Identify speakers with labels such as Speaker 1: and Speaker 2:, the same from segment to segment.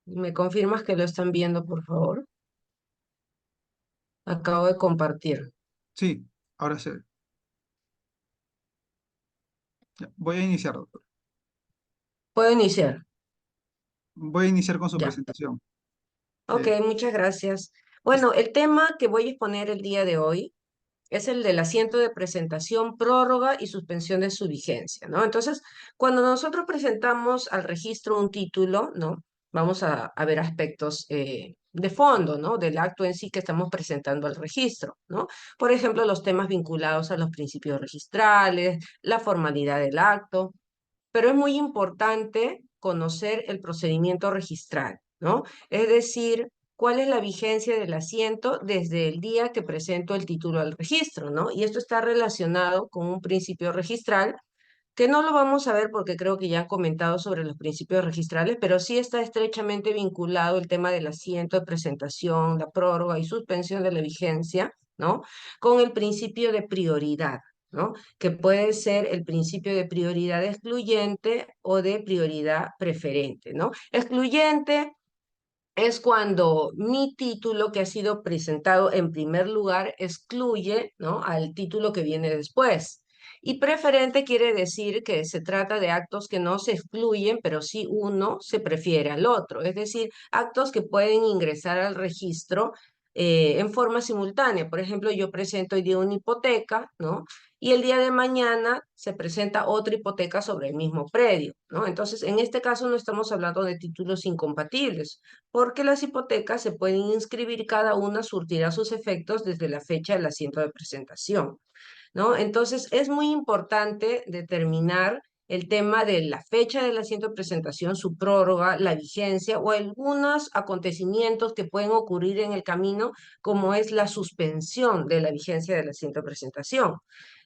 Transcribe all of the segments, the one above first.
Speaker 1: ¿Me confirmas que lo están viendo, por favor? Acabo de compartir.
Speaker 2: Sí, ahora sí. Ya, voy a iniciar, doctor.
Speaker 1: ¿Puedo iniciar?
Speaker 2: Voy a iniciar con su
Speaker 1: Ya.
Speaker 2: presentación.
Speaker 1: Ok,
Speaker 2: Eh,
Speaker 1: muchas gracias.
Speaker 2: es-
Speaker 1: Bueno, el tema que voy a exponer el día de hoy es el del asiento de presentación, prórroga y suspensión de su vigencia, ¿no? Entonces, cuando nosotros presentamos al registro un título, ¿no? Vamos a ver aspectos de fondo, ¿no? Del acto en sí que estamos presentando al registro, ¿no? Por ejemplo, los temas vinculados a los principios registrales, la formalidad del acto, pero es muy importante conocer el procedimiento registral, ¿no? Es decir, cuál es la vigencia del asiento desde el día que presento el título al registro, ¿no? Y esto está relacionado con un principio registral que no lo vamos a ver porque creo que ya han comentado sobre los principios registrales, pero sí está estrechamente vinculado el tema del asiento de presentación, la prórroga y suspensión de la vigencia, ¿no? Con el principio de prioridad, ¿no? Que puede ser el principio de prioridad excluyente o de prioridad preferente, ¿no? Excluyente es cuando mi título que ha sido presentado en primer lugar excluye, ¿no?, al título que viene después. Y preferente quiere decir que se trata de actos que no se excluyen, pero sí uno se prefiere al otro. Es decir, actos que pueden ingresar al registro en forma simultánea. Por ejemplo, yo presento hoy día una hipoteca, ¿no? Y el día de mañana se presenta otra hipoteca sobre el mismo predio, ¿no? Entonces, en este caso no estamos hablando de títulos incompatibles, porque las hipotecas se pueden inscribir, cada una surtirá sus efectos desde la fecha del asiento de presentación, ¿no? Entonces, es muy importante determinar el tema de la fecha del asiento de presentación, su prórroga, la vigencia o algunos acontecimientos que pueden ocurrir en el camino, como es la suspensión de la vigencia del asiento de presentación,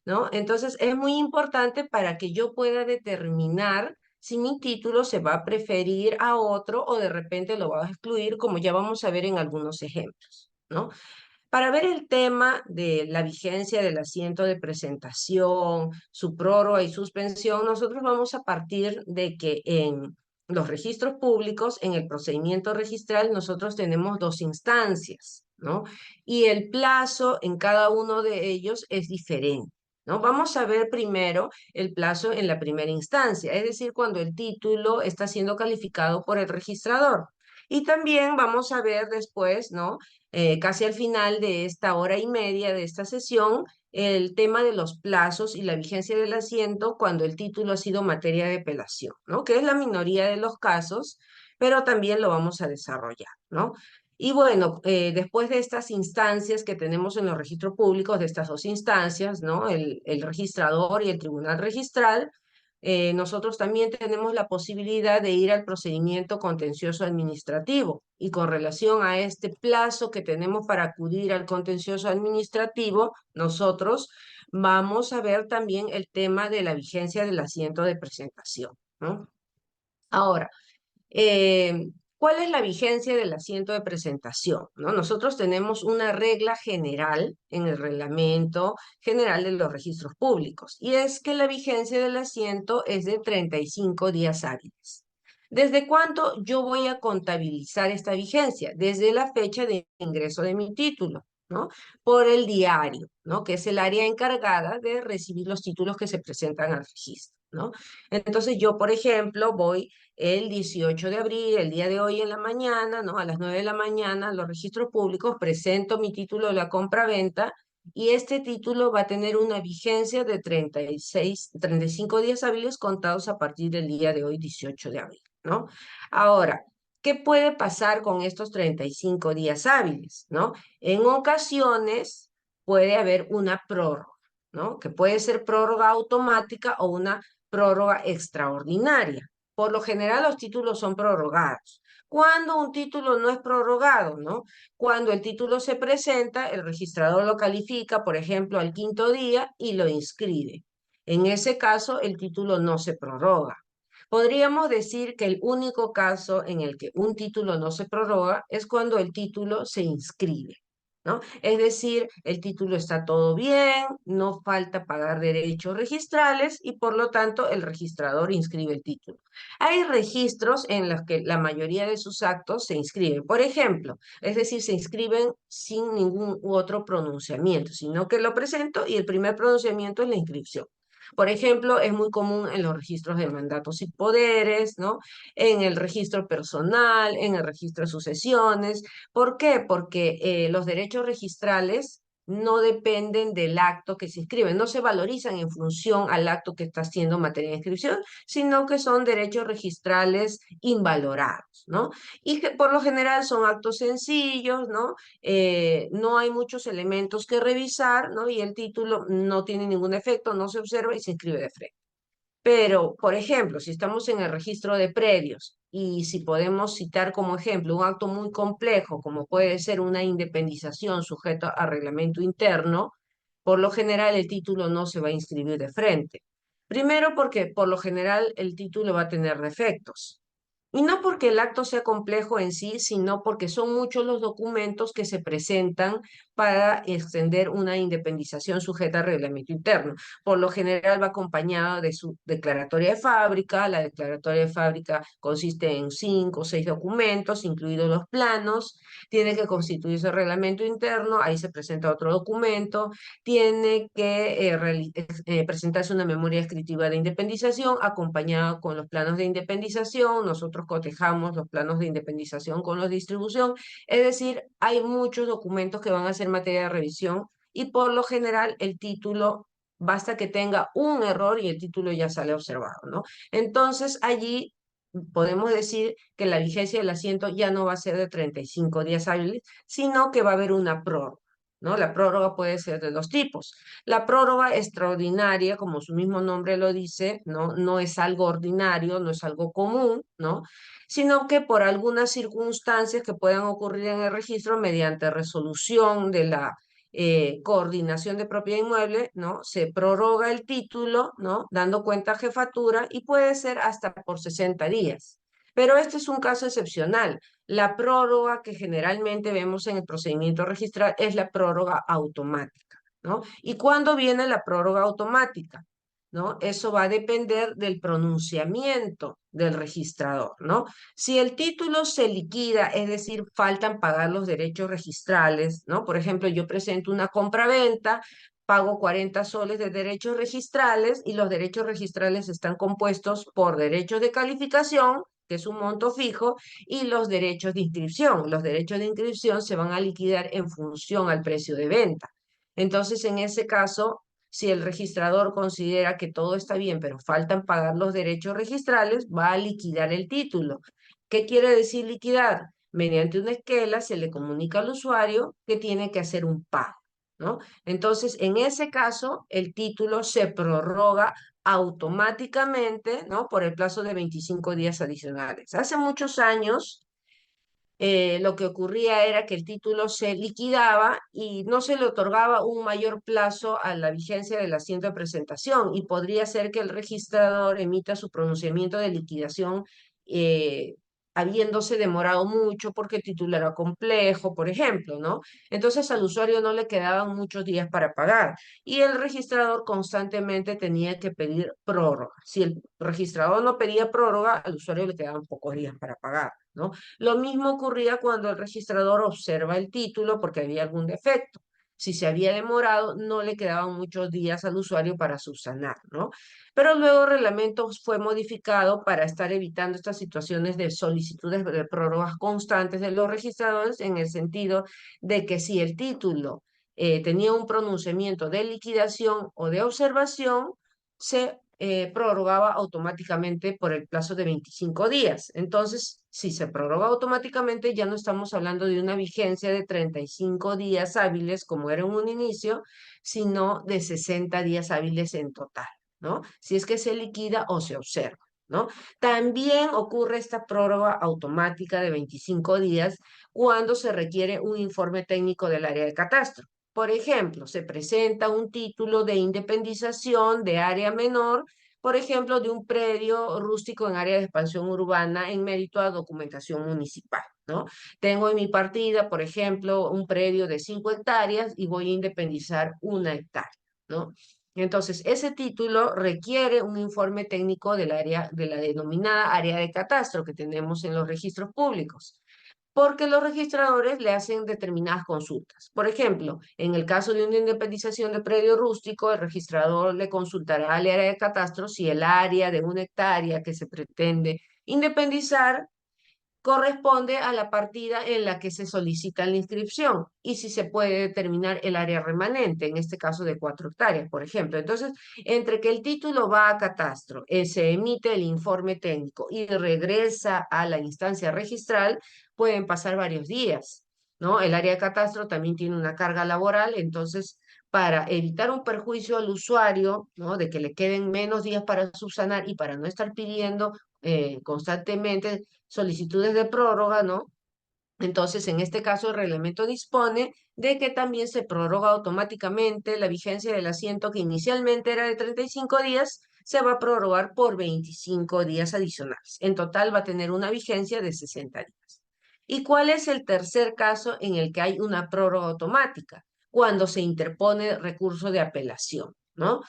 Speaker 1: ¿no? Entonces, es muy importante para que yo pueda determinar si mi título se va a preferir a otro o de repente lo va a excluir, como ya vamos a ver en algunos ejemplos, ¿no? Para ver el tema de la vigencia del asiento de presentación, su prórroga y suspensión, nosotros vamos a partir de que en los registros públicos, en el procedimiento registral, nosotros tenemos dos instancias, ¿no? Y el plazo en cada uno de ellos es diferente, ¿no? Vamos a ver primero el plazo en la primera instancia, es decir, cuando el título está siendo calificado por el registrador. Y también vamos a ver después, ¿no?, casi al final de esta hora y media de esta sesión, el tema de los plazos y la vigencia del asiento cuando el título ha sido materia de apelación, ¿no? Que es la minoría de los casos, pero también lo vamos a desarrollar, ¿no? Y bueno, después de estas instancias que tenemos en los registros públicos, de estas dos instancias, ¿no? El registrador y el tribunal registral, nosotros también tenemos la posibilidad de ir al procedimiento contencioso administrativo, y con relación a este plazo que tenemos para acudir al contencioso administrativo, nosotros vamos a ver también el tema de la vigencia del asiento de presentación, ¿no? Ahora, eh, ¿cuál es la vigencia del asiento de presentación? ¿No? Nosotros tenemos una regla general en el Reglamento General de los Registros Públicos, y es que la vigencia del asiento es de 35 días hábiles. ¿Desde cuándo yo voy a contabilizar esta vigencia? Desde la fecha de ingreso de mi título, ¿no? Por el diario, ¿no? Que es el área encargada de recibir los títulos que se presentan al registro, ¿no? Entonces yo, por ejemplo, voy el 18 de abril, el día de hoy en la mañana, ¿no? A las 9 de la mañana, los registros públicos, presento mi título de la compra-venta, y este título va a tener una vigencia de 35 días hábiles contados a partir del día de hoy, 18 de abril, ¿no? Ahora, ¿qué puede pasar con estos 35 días hábiles, ¿no? En ocasiones puede haber una prórroga, ¿no? Que puede ser prórroga automática o una prórroga extraordinaria. Por lo general, los títulos son prorrogados. Cuando un título no es prorrogado, ¿no? Cuando el título se presenta, el registrador lo califica, por ejemplo, al quinto día y lo inscribe. En ese caso, el título no se prorroga. Podríamos decir que el único caso en el que un título no se prorroga es cuando el título se inscribe. ¿no? Es decir, el título está todo bien, no falta pagar derechos registrales y por lo tanto el registrador inscribe el título. Hay registros en los que la mayoría de sus actos se inscriben. Por ejemplo, es decir, se inscriben sin ningún otro pronunciamiento, sino que lo presento y el primer pronunciamiento es la inscripción. Por ejemplo, es muy común en los registros de mandatos y poderes, ¿no? En el registro personal, en el registro de sucesiones. ¿Por qué? Porque los derechos registrales no dependen del acto que se inscribe, no se valorizan en función al acto que está haciendo materia de inscripción, sino que son derechos registrales invalorados, ¿no? Y que por lo general son actos sencillos, ¿no? No hay muchos elementos que revisar, ¿no? Y el título no tiene ningún efecto, no se observa y se inscribe de frente. Pero, por ejemplo, si estamos en el registro de predios y si podemos citar como ejemplo un acto muy complejo, como puede ser una independización sujeta a reglamento interno, por lo general el título no se va a inscribir de frente. Primero porque por lo general el título va a tener defectos. Y no porque el acto sea complejo en sí, sino porque son muchos los documentos que se presentan para extender una independización sujeta a reglamento interno. Por lo general va acompañada de su declaratoria de fábrica. La declaratoria de fábrica consiste en 5 o 6 documentos, incluidos los planos. Tiene que constituirse el reglamento interno, ahí se presenta otro documento. Tiene que presentarse una memoria descriptiva de independización acompañada con los planos de independización. Nosotros cotejamos los planos de independización con los de distribución. Es decir, hay muchos documentos que van a ser materia de revisión y por lo general el título, basta que tenga un error y el título ya sale observado, ¿no? Entonces allí podemos decir que la vigencia del asiento ya no va a ser de 35 días hábiles, sino que va a haber una prórroga, ¿no? La prórroga puede ser de dos tipos. La prórroga extraordinaria, como su mismo nombre lo dice, ¿no? No es algo ordinario, no es algo común, ¿no? Sino que por algunas circunstancias que puedan ocurrir en el registro mediante resolución de la coordinación de propiedad inmueble, ¿no? Se prorroga el título, ¿no? Dando cuenta a jefatura y puede ser hasta por 60 días. Pero este es un caso excepcional. La prórroga que generalmente vemos en el procedimiento registral es la prórroga automática, ¿no? ¿Y cuándo viene la prórroga automática? ¿No? Eso va a depender del pronunciamiento del registrador, ¿no? Si el título se liquida, es decir, faltan pagar los derechos registrales, ¿no? Por ejemplo, yo presento una compraventa, pago 40 soles de derechos registrales y los derechos registrales están compuestos por derechos de calificación, que es un monto fijo, y los derechos de inscripción. Los derechos de inscripción se van a liquidar en función al precio de venta. Entonces, en ese caso, si el registrador considera que todo está bien, pero faltan pagar los derechos registrales, va a liquidar el título. ¿Qué quiere decir liquidar? Mediante una esquela se le comunica al usuario que tiene que hacer un pago, ¿no? Entonces, en ese caso, el título se prorroga automáticamente, ¿no? Por el plazo de 25 días adicionales. Hace muchos años, lo que ocurría era que el título se liquidaba y no se le otorgaba un mayor plazo a la vigencia del asiento de presentación y podría ser que el registrador emita su pronunciamiento de liquidación eh, habiéndose demorado mucho porque el título era complejo, por ejemplo, ¿no? Entonces al usuario no le quedaban muchos días para pagar y el registrador constantemente tenía que pedir prórroga. Si el registrador no pedía prórroga, al usuario le quedaban pocos días para pagar, ¿no? Lo mismo ocurría cuando el registrador observa el título porque había algún defecto. Si se había demorado, no le quedaban muchos días al usuario para subsanar, ¿no? Pero luego el reglamento fue modificado para estar evitando estas situaciones de solicitudes de prórrogas constantes de los registradores en el sentido de que si el título tenía un pronunciamiento de liquidación o de observación, se prorrogaba automáticamente por el plazo de 25 días. Entonces, si se prorroga automáticamente, ya no estamos hablando de una vigencia de 35 días hábiles como era en un inicio, sino de 60 días hábiles en total, ¿no? Si es que se liquida o se observa, ¿no? También ocurre esta prórroga automática de 25 días cuando se requiere un informe técnico del área de catastro. Por ejemplo, se presenta un título de independización de área menor por ejemplo, de un predio rústico en área de expansión urbana en mérito a documentación municipal, ¿no? Tengo en mi partida, por ejemplo, un predio de 5 hectáreas y voy a independizar 1 hectárea, ¿no? Entonces, ese título requiere un informe técnico del área, de la denominada área de catastro que tenemos en los registros públicos, porque los registradores le hacen determinadas consultas. Por ejemplo, en el caso de una independización de predio rústico, el registrador le consultará al área de catastro si el área de 1 hectárea que se pretende independizar corresponde a la partida en la que se solicita la inscripción y si se puede determinar el área remanente, en este caso de 4 hectáreas, por ejemplo. Entonces, entre que el título va a catastro, se emite el informe técnico y regresa a la instancia registral, pueden pasar varios días, ¿no? El área de catastro también tiene una carga laboral, entonces para evitar un perjuicio al usuario, ¿no? De que le queden menos días para subsanar y para no estar pidiendo constantemente solicitudes de prórroga, ¿no? Entonces, en este caso, el reglamento dispone de que también se prorroga automáticamente la vigencia del asiento que inicialmente era de 35 días, se va a prorrogar por 25 días adicionales. En total va a tener una vigencia de 60 días. ¿Y cuál es el tercer caso en el que hay una prórroga automática? Cuando se interpone recurso de apelación, ¿no?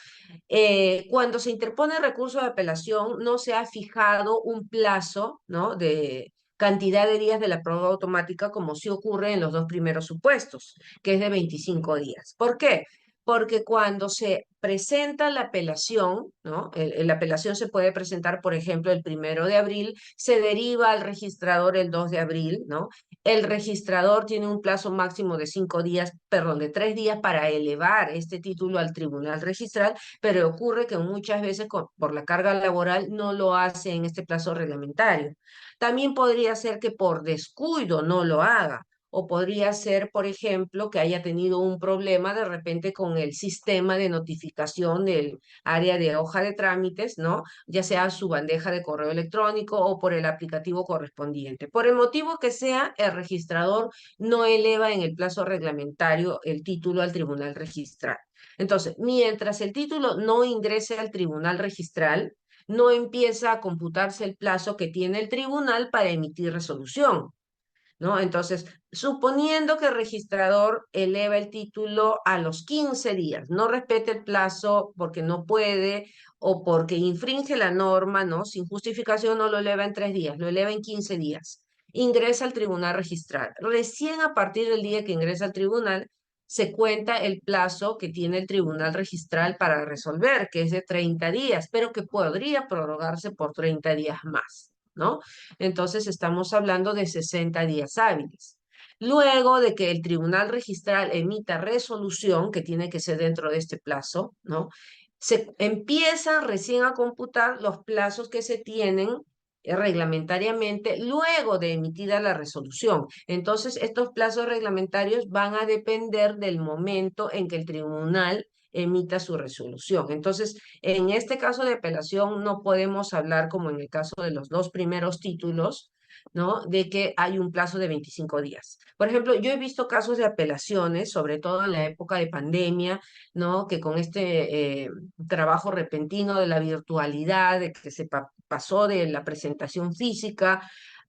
Speaker 1: Cuando se interpone recurso de apelación, no se ha fijado un plazo, ¿no? De cantidad de días de la prórroga automática, como sí ocurre en los dos primeros supuestos, que es de 25 días. ¿Por qué? Porque cuando se presenta la apelación, ¿no? La apelación se puede presentar, por ejemplo, el 1 de abril, se deriva al registrador el 2 de abril, ¿no? El registrador tiene un plazo máximo de 5 días, perdón, de 3 días para elevar este título al tribunal registral, pero ocurre que muchas veces por la carga laboral no lo hace en este plazo reglamentario. También podría ser que por descuido no lo haga. O podría ser, por ejemplo, que haya tenido un problema de repente con el sistema de notificación del área de hoja de trámites, ¿no? Ya sea su bandeja de correo electrónico o por el aplicativo correspondiente. Por el motivo que sea, el registrador no eleva en el plazo reglamentario el título al tribunal registral. Entonces, mientras el título no ingrese al tribunal registral, no empieza a computarse el plazo que tiene el tribunal para emitir resolución, ¿no? Entonces, suponiendo que el registrador eleva el título a los 15 días, no respete el plazo porque no puede o porque infringe la norma, ¿no? Sin justificación no lo eleva en 3 días, lo eleva en 15 días. Ingresa al tribunal registral. Recién a partir del día que ingresa al tribunal, se cuenta el plazo que tiene el tribunal registral para resolver, que es de 30 días, pero que podría prorrogarse por 30 días más, ¿no? Entonces estamos hablando de 60 días hábiles. Luego de que el tribunal registral emita resolución, que tiene que ser dentro de este plazo, ¿no? Se empiezan recién a computar los plazos que se tienen reglamentariamente luego de emitida la resolución. Entonces, estos plazos reglamentarios van a depender del momento en que el tribunal emita su resolución. Entonces, en este caso de apelación no podemos hablar como en el caso de los dos primeros títulos, ¿no? De que hay un plazo de 25 días. Por ejemplo, yo he visto casos de apelaciones, sobre todo en la época de pandemia, ¿no? Que con este trabajo repentino de la virtualidad, de que se pasó de la presentación física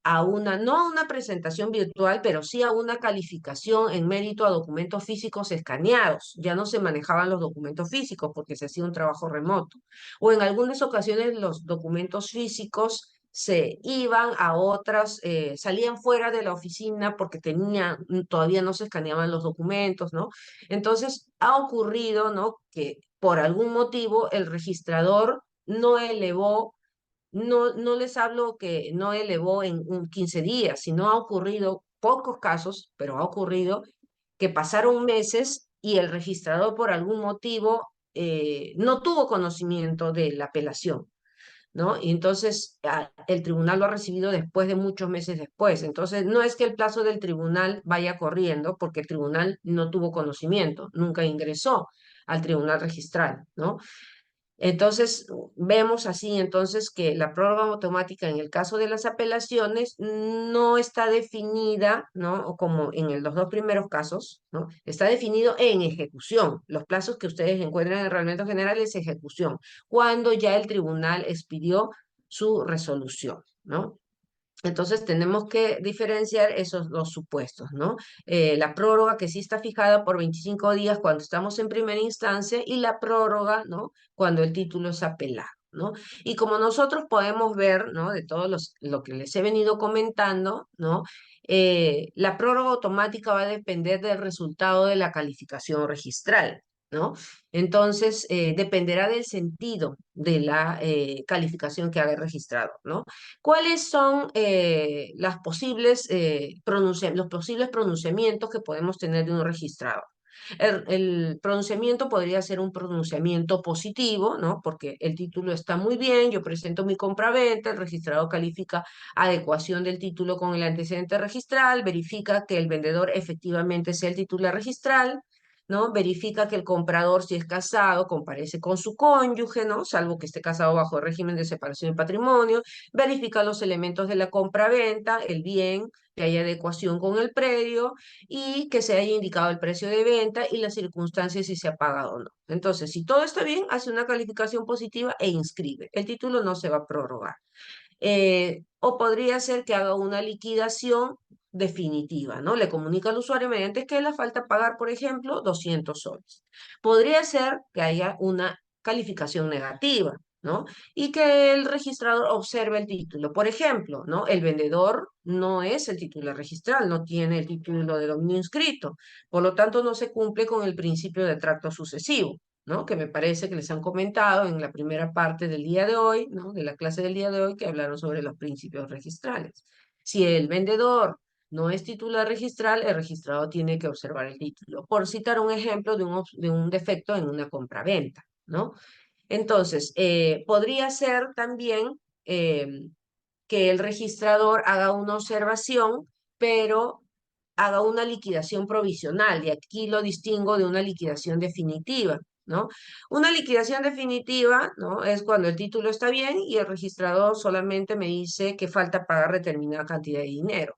Speaker 1: a una, no a una presentación virtual, pero sí a una calificación en mérito a documentos físicos escaneados. Ya no se manejaban los documentos físicos porque se hacía un trabajo remoto. O en algunas ocasiones los documentos físicos se iban a otras, salían fuera de la oficina porque todavía no se escaneaban los documentos, ¿no? Entonces ha ocurrido, ¿no? Que por algún motivo el registrador no elevó, no les hablo que no elevó en 15 días, sino ha ocurrido pocos casos, pero ha ocurrido que pasaron meses y el registrador por algún motivo no tuvo conocimiento de la apelación, ¿no? Y entonces el tribunal lo ha recibido después de muchos meses después. Entonces, no es que el plazo del tribunal vaya corriendo porque el tribunal no tuvo conocimiento, nunca ingresó al tribunal registral, ¿no? Entonces, vemos así entonces que la prórroga automática en el caso de las apelaciones no está definida, ¿no? O como en los dos primeros casos, ¿no? Está definido en ejecución. Los plazos que ustedes encuentran en el reglamento general es ejecución, cuando ya el tribunal expidió su resolución, ¿no? Entonces tenemos que diferenciar esos dos supuestos, ¿no? La prórroga que sí está fijada por 25 días cuando estamos en primera instancia y la prórroga, ¿no? Cuando el título es apelado, ¿no? Y como nosotros podemos ver, ¿no? De lo que les he venido comentando, ¿no? La prórroga automática va a depender del resultado de la calificación registral, ¿no? Entonces, dependerá del sentido de la calificación que haga el registrado, ¿no? ¿Cuáles son los posibles pronunciamientos que podemos tener de un registrado? El pronunciamiento podría ser un pronunciamiento positivo, ¿no? Porque el título está muy bien, yo presento mi compraventa, el registrado califica adecuación del título con el antecedente registral, verifica que el vendedor efectivamente sea el titular registral, ¿no? Verifica que el comprador, si es casado, comparece con su cónyuge, ¿no? Salvo que esté casado bajo el régimen de separación de patrimonio, verifica los elementos de la compra-venta, el bien, que haya adecuación con el predio y que se haya indicado el precio de venta y las circunstancias si se ha pagado o no. Entonces, si todo está bien, hace una calificación positiva e inscribe. El título no se va a prorrogar. O podría ser que haga una liquidación definitiva, ¿no? Le comunica al usuario mediante que le falta pagar, por ejemplo, 200 soles. Podría ser que haya una calificación negativa, ¿no? Y que el registrador observe el título. Por ejemplo, ¿no? El vendedor no es el titular registral, no tiene el título de dominio inscrito, por lo tanto no se cumple con el principio de tracto sucesivo, ¿no? Que me parece que les han comentado en la primera parte del día de hoy, ¿no? De la clase del día de hoy, que hablaron sobre los principios registrales. Si el vendedor no es titular registral, el registrado tiene que observar el título. Por citar un ejemplo de un defecto en una compraventa, ¿no? Entonces, podría ser también que el registrador haga una observación, pero haga una liquidación provisional, y aquí lo distingo de una liquidación definitiva, ¿no? Una liquidación definitiva, ¿no? Es cuando el título está bien y el registrador solamente me dice que falta pagar determinada cantidad de dinero.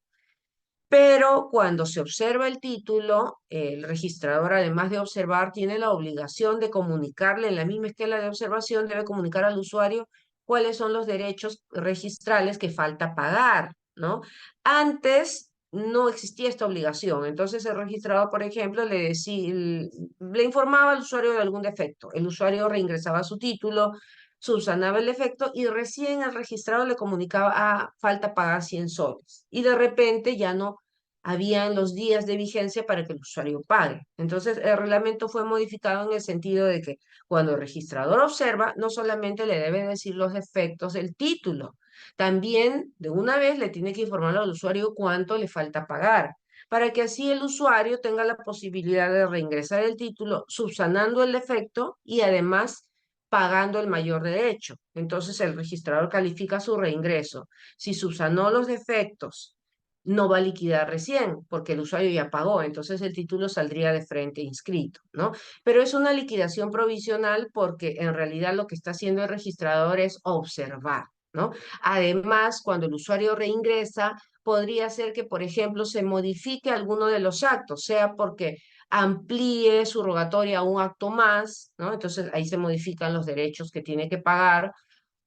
Speaker 1: Pero cuando se observa el título, el registrador, además de observar, tiene la obligación de comunicarle en la misma escala de observación, debe comunicar al usuario cuáles son los derechos registrales que falta pagar, ¿no? Antes no existía esta obligación. Entonces el registrador, por ejemplo, le informaba al usuario de algún defecto. El usuario reingresaba su título, subsanaba el defecto y recién el registrado le comunicaba, falta pagar 100 soles. Y de repente ya no habían los días de vigencia para que el usuario pague. Entonces, el reglamento fue modificado en el sentido de que cuando el registrador observa, no solamente le debe decir los defectos del título, también de una vez le tiene que informar al usuario cuánto le falta pagar, para que así el usuario tenga la posibilidad de reingresar el título, subsanando el defecto y además pagando el mayor derecho. Entonces el registrador califica su reingreso. Si subsanó los defectos, no va a liquidar recién, porque el usuario ya pagó, entonces el título saldría de frente inscrito, ¿no? Pero es una liquidación provisional porque en realidad lo que está haciendo el registrador es observar, ¿no? Además, cuando el usuario reingresa, podría ser que, por ejemplo, se modifique alguno de los actos, sea porque amplíe su rogatoria a un acto más, ¿no? Entonces ahí se modifican los derechos que tiene que pagar,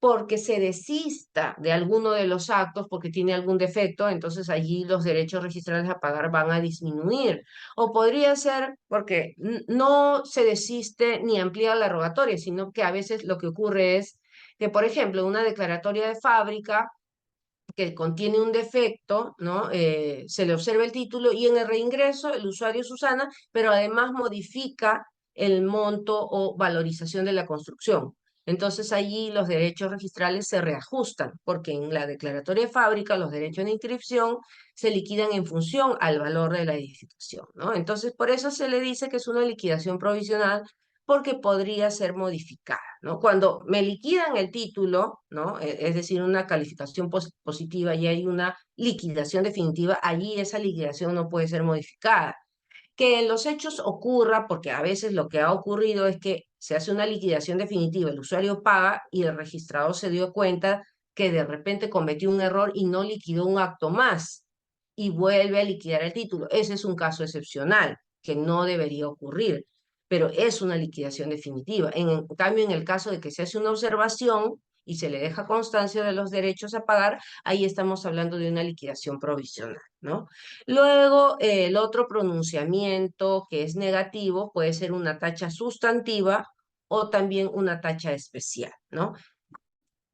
Speaker 1: porque se desista de alguno de los actos porque tiene algún defecto, entonces allí los derechos registrales a pagar van a disminuir. O podría ser porque no se desiste ni amplía la rogatoria, sino que a veces lo que ocurre es que, por ejemplo, una declaratoria de fábrica que contiene un defecto, ¿no? Se le observa el título y en el reingreso el usuario subsana, pero además modifica el monto o valorización de la construcción. Entonces allí los derechos registrales se reajustan, porque en la declaratoria de fábrica los derechos de inscripción se liquidan en función al valor de la edificación, ¿no? Entonces por eso se le dice que es una liquidación provisional porque podría ser modificada, ¿no? Cuando me liquidan el título, ¿no? Es decir, una calificación positiva y hay una liquidación definitiva, allí esa liquidación no puede ser modificada. Que en los hechos ocurra, porque a veces lo que ha ocurrido es que se hace una liquidación definitiva, el usuario paga y el registrador se dio cuenta que de repente cometió un error y no liquidó un acto más y vuelve a liquidar el título. Ese es un caso excepcional que no debería ocurrir, pero es una liquidación definitiva. En cambio, en el caso de que se hace una observación y se le deja constancia de los derechos a pagar, ahí estamos hablando de una liquidación provisional, ¿no? Luego, el otro pronunciamiento que es negativo puede ser una tacha sustantiva o también una tacha especial, ¿no?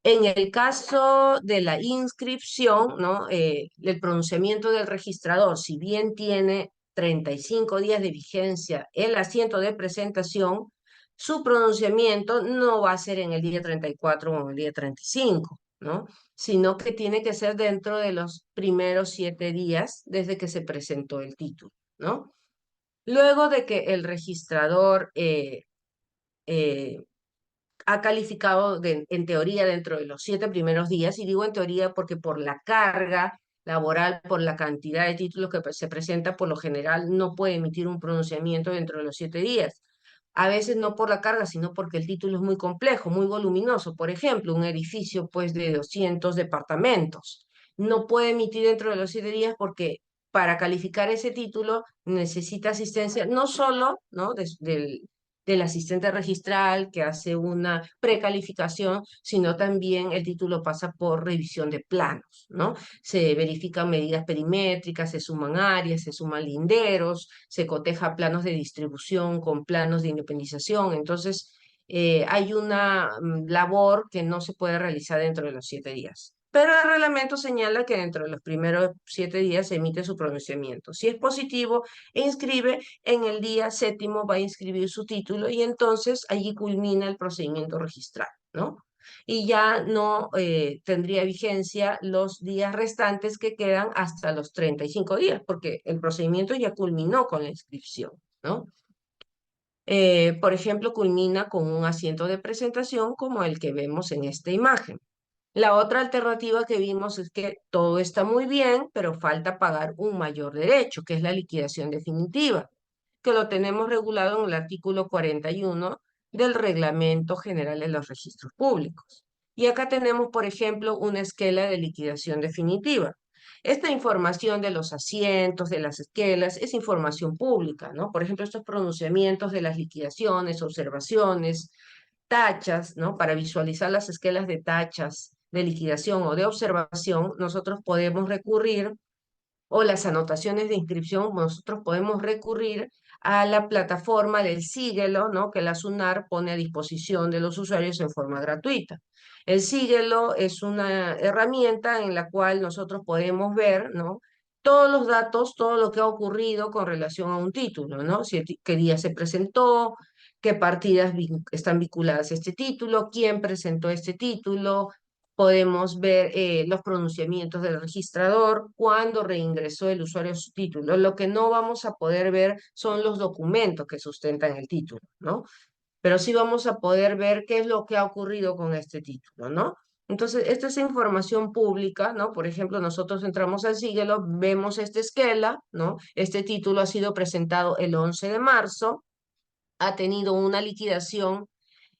Speaker 1: En el caso de la inscripción, ¿no? El pronunciamiento del registrador, si bien tiene 35 días de vigencia el asiento de presentación, su pronunciamiento no va a ser en el día 34 o en el día 35, ¿no? Sino que tiene que ser dentro de los primeros 7 días desde que se presentó el título, ¿no? Luego de que el registrador eh, ha calificado en teoría dentro de los 7 primeros días, y digo en teoría porque por la carga laboral, por la cantidad de títulos que se presenta, por lo general no puede emitir un pronunciamiento dentro de los 7 días. A veces no por la carga, sino porque el título es muy complejo, muy voluminoso. Por ejemplo, un edificio pues de 200 departamentos. No puede emitir dentro de los 7 días porque para calificar ese título necesita asistencia no solo, ¿no? del asistente registral que hace una precalificación, sino también el título pasa por revisión de planos, ¿no? Se verifican medidas perimétricas, se suman áreas, se suman linderos, se coteja planos de distribución con planos de independización. Entonces, hay una labor que no se puede realizar dentro de los 7 días. Pero el reglamento señala que dentro de los primeros 7 días se emite su pronunciamiento. Si es positivo, inscribe en el día séptimo, va a inscribir su título y entonces allí culmina el procedimiento registral, ¿no? Y ya no tendría vigencia los días restantes que quedan hasta los 35 días, porque el procedimiento ya culminó con la inscripción, ¿no? Por ejemplo, culmina con un asiento de presentación como el que vemos en esta imagen. La otra alternativa que vimos es que todo está muy bien, pero falta pagar un mayor derecho, que es la liquidación definitiva, que lo tenemos regulado en el artículo 41 del Reglamento General de los Registros Públicos. Y acá tenemos, por ejemplo, una esquela de liquidación definitiva. Esta información de los asientos, de las esquelas, es información pública, ¿no? Por ejemplo, estos pronunciamientos de las liquidaciones, observaciones, tachas, ¿no? Para visualizar las esquelas de tachas de liquidación o de observación, nosotros podemos recurrir, o las anotaciones de inscripción, nosotros podemos recurrir a la plataforma del Síguelo, ¿no? Que la SUNAR pone a disposición de los usuarios en forma gratuita. El Síguelo es una herramienta en la cual nosotros podemos ver, ¿no? Todos los datos, todo lo que ha ocurrido con relación a un título, ¿no? Qué día se presentó, qué partidas están vinculadas a este título, quién presentó este título, podemos ver los pronunciamientos del registrador, cuándo reingresó el usuario su título. Lo que no vamos a poder ver son los documentos que sustentan el título, ¿no? Pero sí vamos a poder ver qué es lo que ha ocurrido con este título, ¿no? Entonces, esta es información pública, ¿no? Por ejemplo, nosotros entramos al Síguelo, vemos esta esquela, ¿no? Este título ha sido presentado el 11 de marzo, ha tenido una liquidación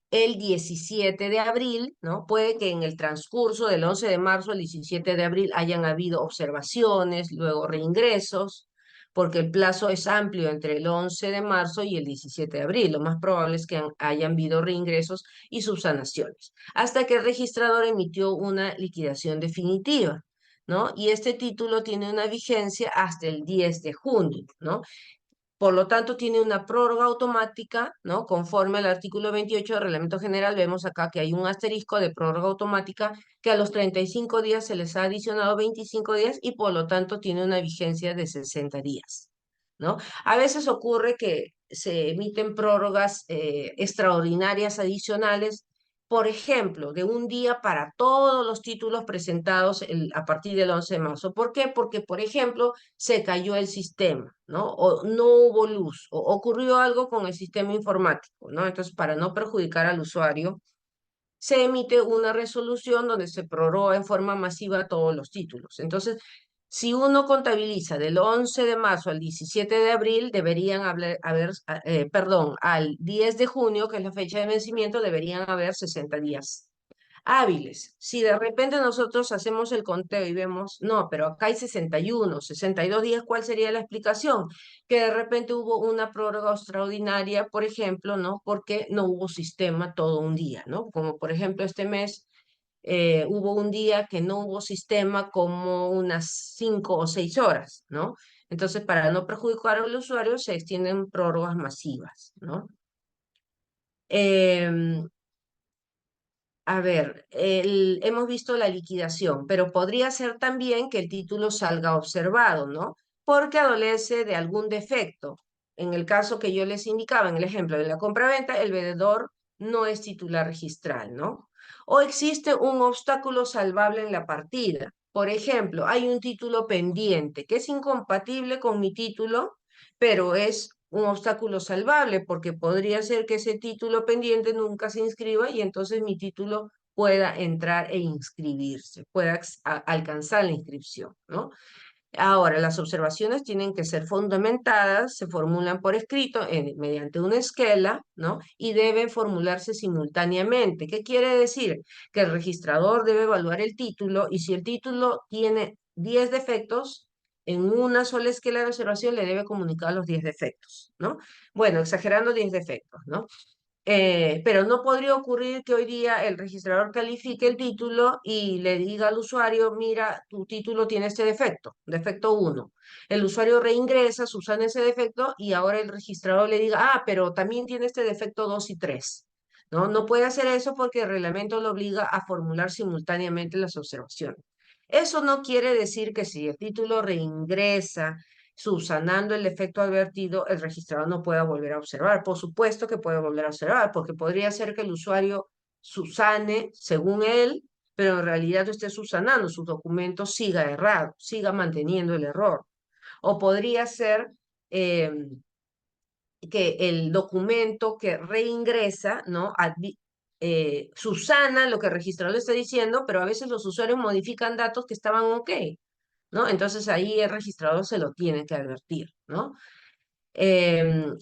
Speaker 1: el 17 de abril, ¿no? Puede que en el transcurso del 11 de marzo al 17 de abril hayan habido observaciones, luego reingresos, porque el plazo es amplio entre el 11 de marzo y el 17 de abril. Lo más probable es que hayan habido reingresos y subsanaciones, hasta que el registrador emitió una liquidación definitiva, ¿no? Y este título tiene una vigencia hasta el 10 de junio, ¿no? Por lo tanto, tiene una prórroga automática, ¿no? Conforme al artículo 28 del Reglamento General, vemos acá que hay un asterisco de prórroga automática que a los 35 días se les ha adicionado 25 días y por lo tanto tiene una vigencia de 60 días, ¿no? A veces ocurre que se emiten prórrogas extraordinarias adicionales, por ejemplo, de un día para todos los títulos presentados a partir del 11 de marzo. ¿Por qué? Porque, por ejemplo, se cayó el sistema, ¿no? O no hubo luz, o ocurrió algo con el sistema informático, ¿no? Entonces, para no perjudicar al usuario, se emite una resolución donde se prorroga en forma masiva todos los títulos. Entonces, Si uno contabiliza del 11 de marzo al 17 de abril, deberían perdón, al 10 de junio, que es la fecha de vencimiento, deberían haber 60 días hábiles. Si de repente nosotros hacemos el conteo y vemos, no, pero acá hay 61, 62 días, ¿cuál sería la explicación? Que de repente hubo una prórroga extraordinaria, por ejemplo, ¿no? Porque no hubo sistema todo un día, ¿no? Como por ejemplo este mes hubo un día que no hubo sistema como unas 5 o 6 horas, ¿no? Entonces, para no perjudicar al usuario, se extienden prórrogas masivas, ¿no? Em, a ver, hemos visto la liquidación, pero podría ser también que el título salga observado, ¿no? Porque adolece de algún defecto. En el caso que yo les indicaba, en el ejemplo de la compraventa, el vendedor no es titular registral, ¿no? O existe un obstáculo salvable en la partida. Por ejemplo, hay un título pendiente que es incompatible con mi título, pero es un obstáculo salvable porque podría ser que ese título pendiente nunca se inscriba y entonces mi título pueda entrar e inscribirse, pueda alcanzar la inscripción, ¿no? Ahora, las observaciones tienen que ser fundamentadas, se formulan por escrito mediante una esquela, ¿no? Y deben formularse simultáneamente. ¿Qué quiere decir? Que el registrador debe evaluar el título y si el título tiene 10 defectos, en una sola esquela de observación le debe comunicar los 10 defectos, ¿no? Bueno, exagerando 10 defectos, ¿no? Pero no podría ocurrir que hoy día el registrador califique el título y le diga al usuario, mira, tu título tiene este defecto, defecto 1. El usuario reingresa, subsana ese defecto y ahora el registrador le diga, ah, pero también tiene este defecto 2 y 3. ¿No? No puede hacer eso porque el reglamento lo obliga a formular simultáneamente las observaciones. Eso no quiere decir que si el título reingresa subsanando el efecto advertido, el registrador no pueda volver a observar. Por supuesto que puede volver a observar, porque podría ser que el usuario subsane según él, pero en realidad no esté subsanando, su documento siga errado, siga manteniendo el error. O podría ser eh, que el documento que reingresa, ¿no? Subsana lo que el registrador le está diciendo, pero a veces los usuarios modifican datos que estaban ok, ¿no? Entonces ahí el registrador se lo tiene que advertir, ¿no?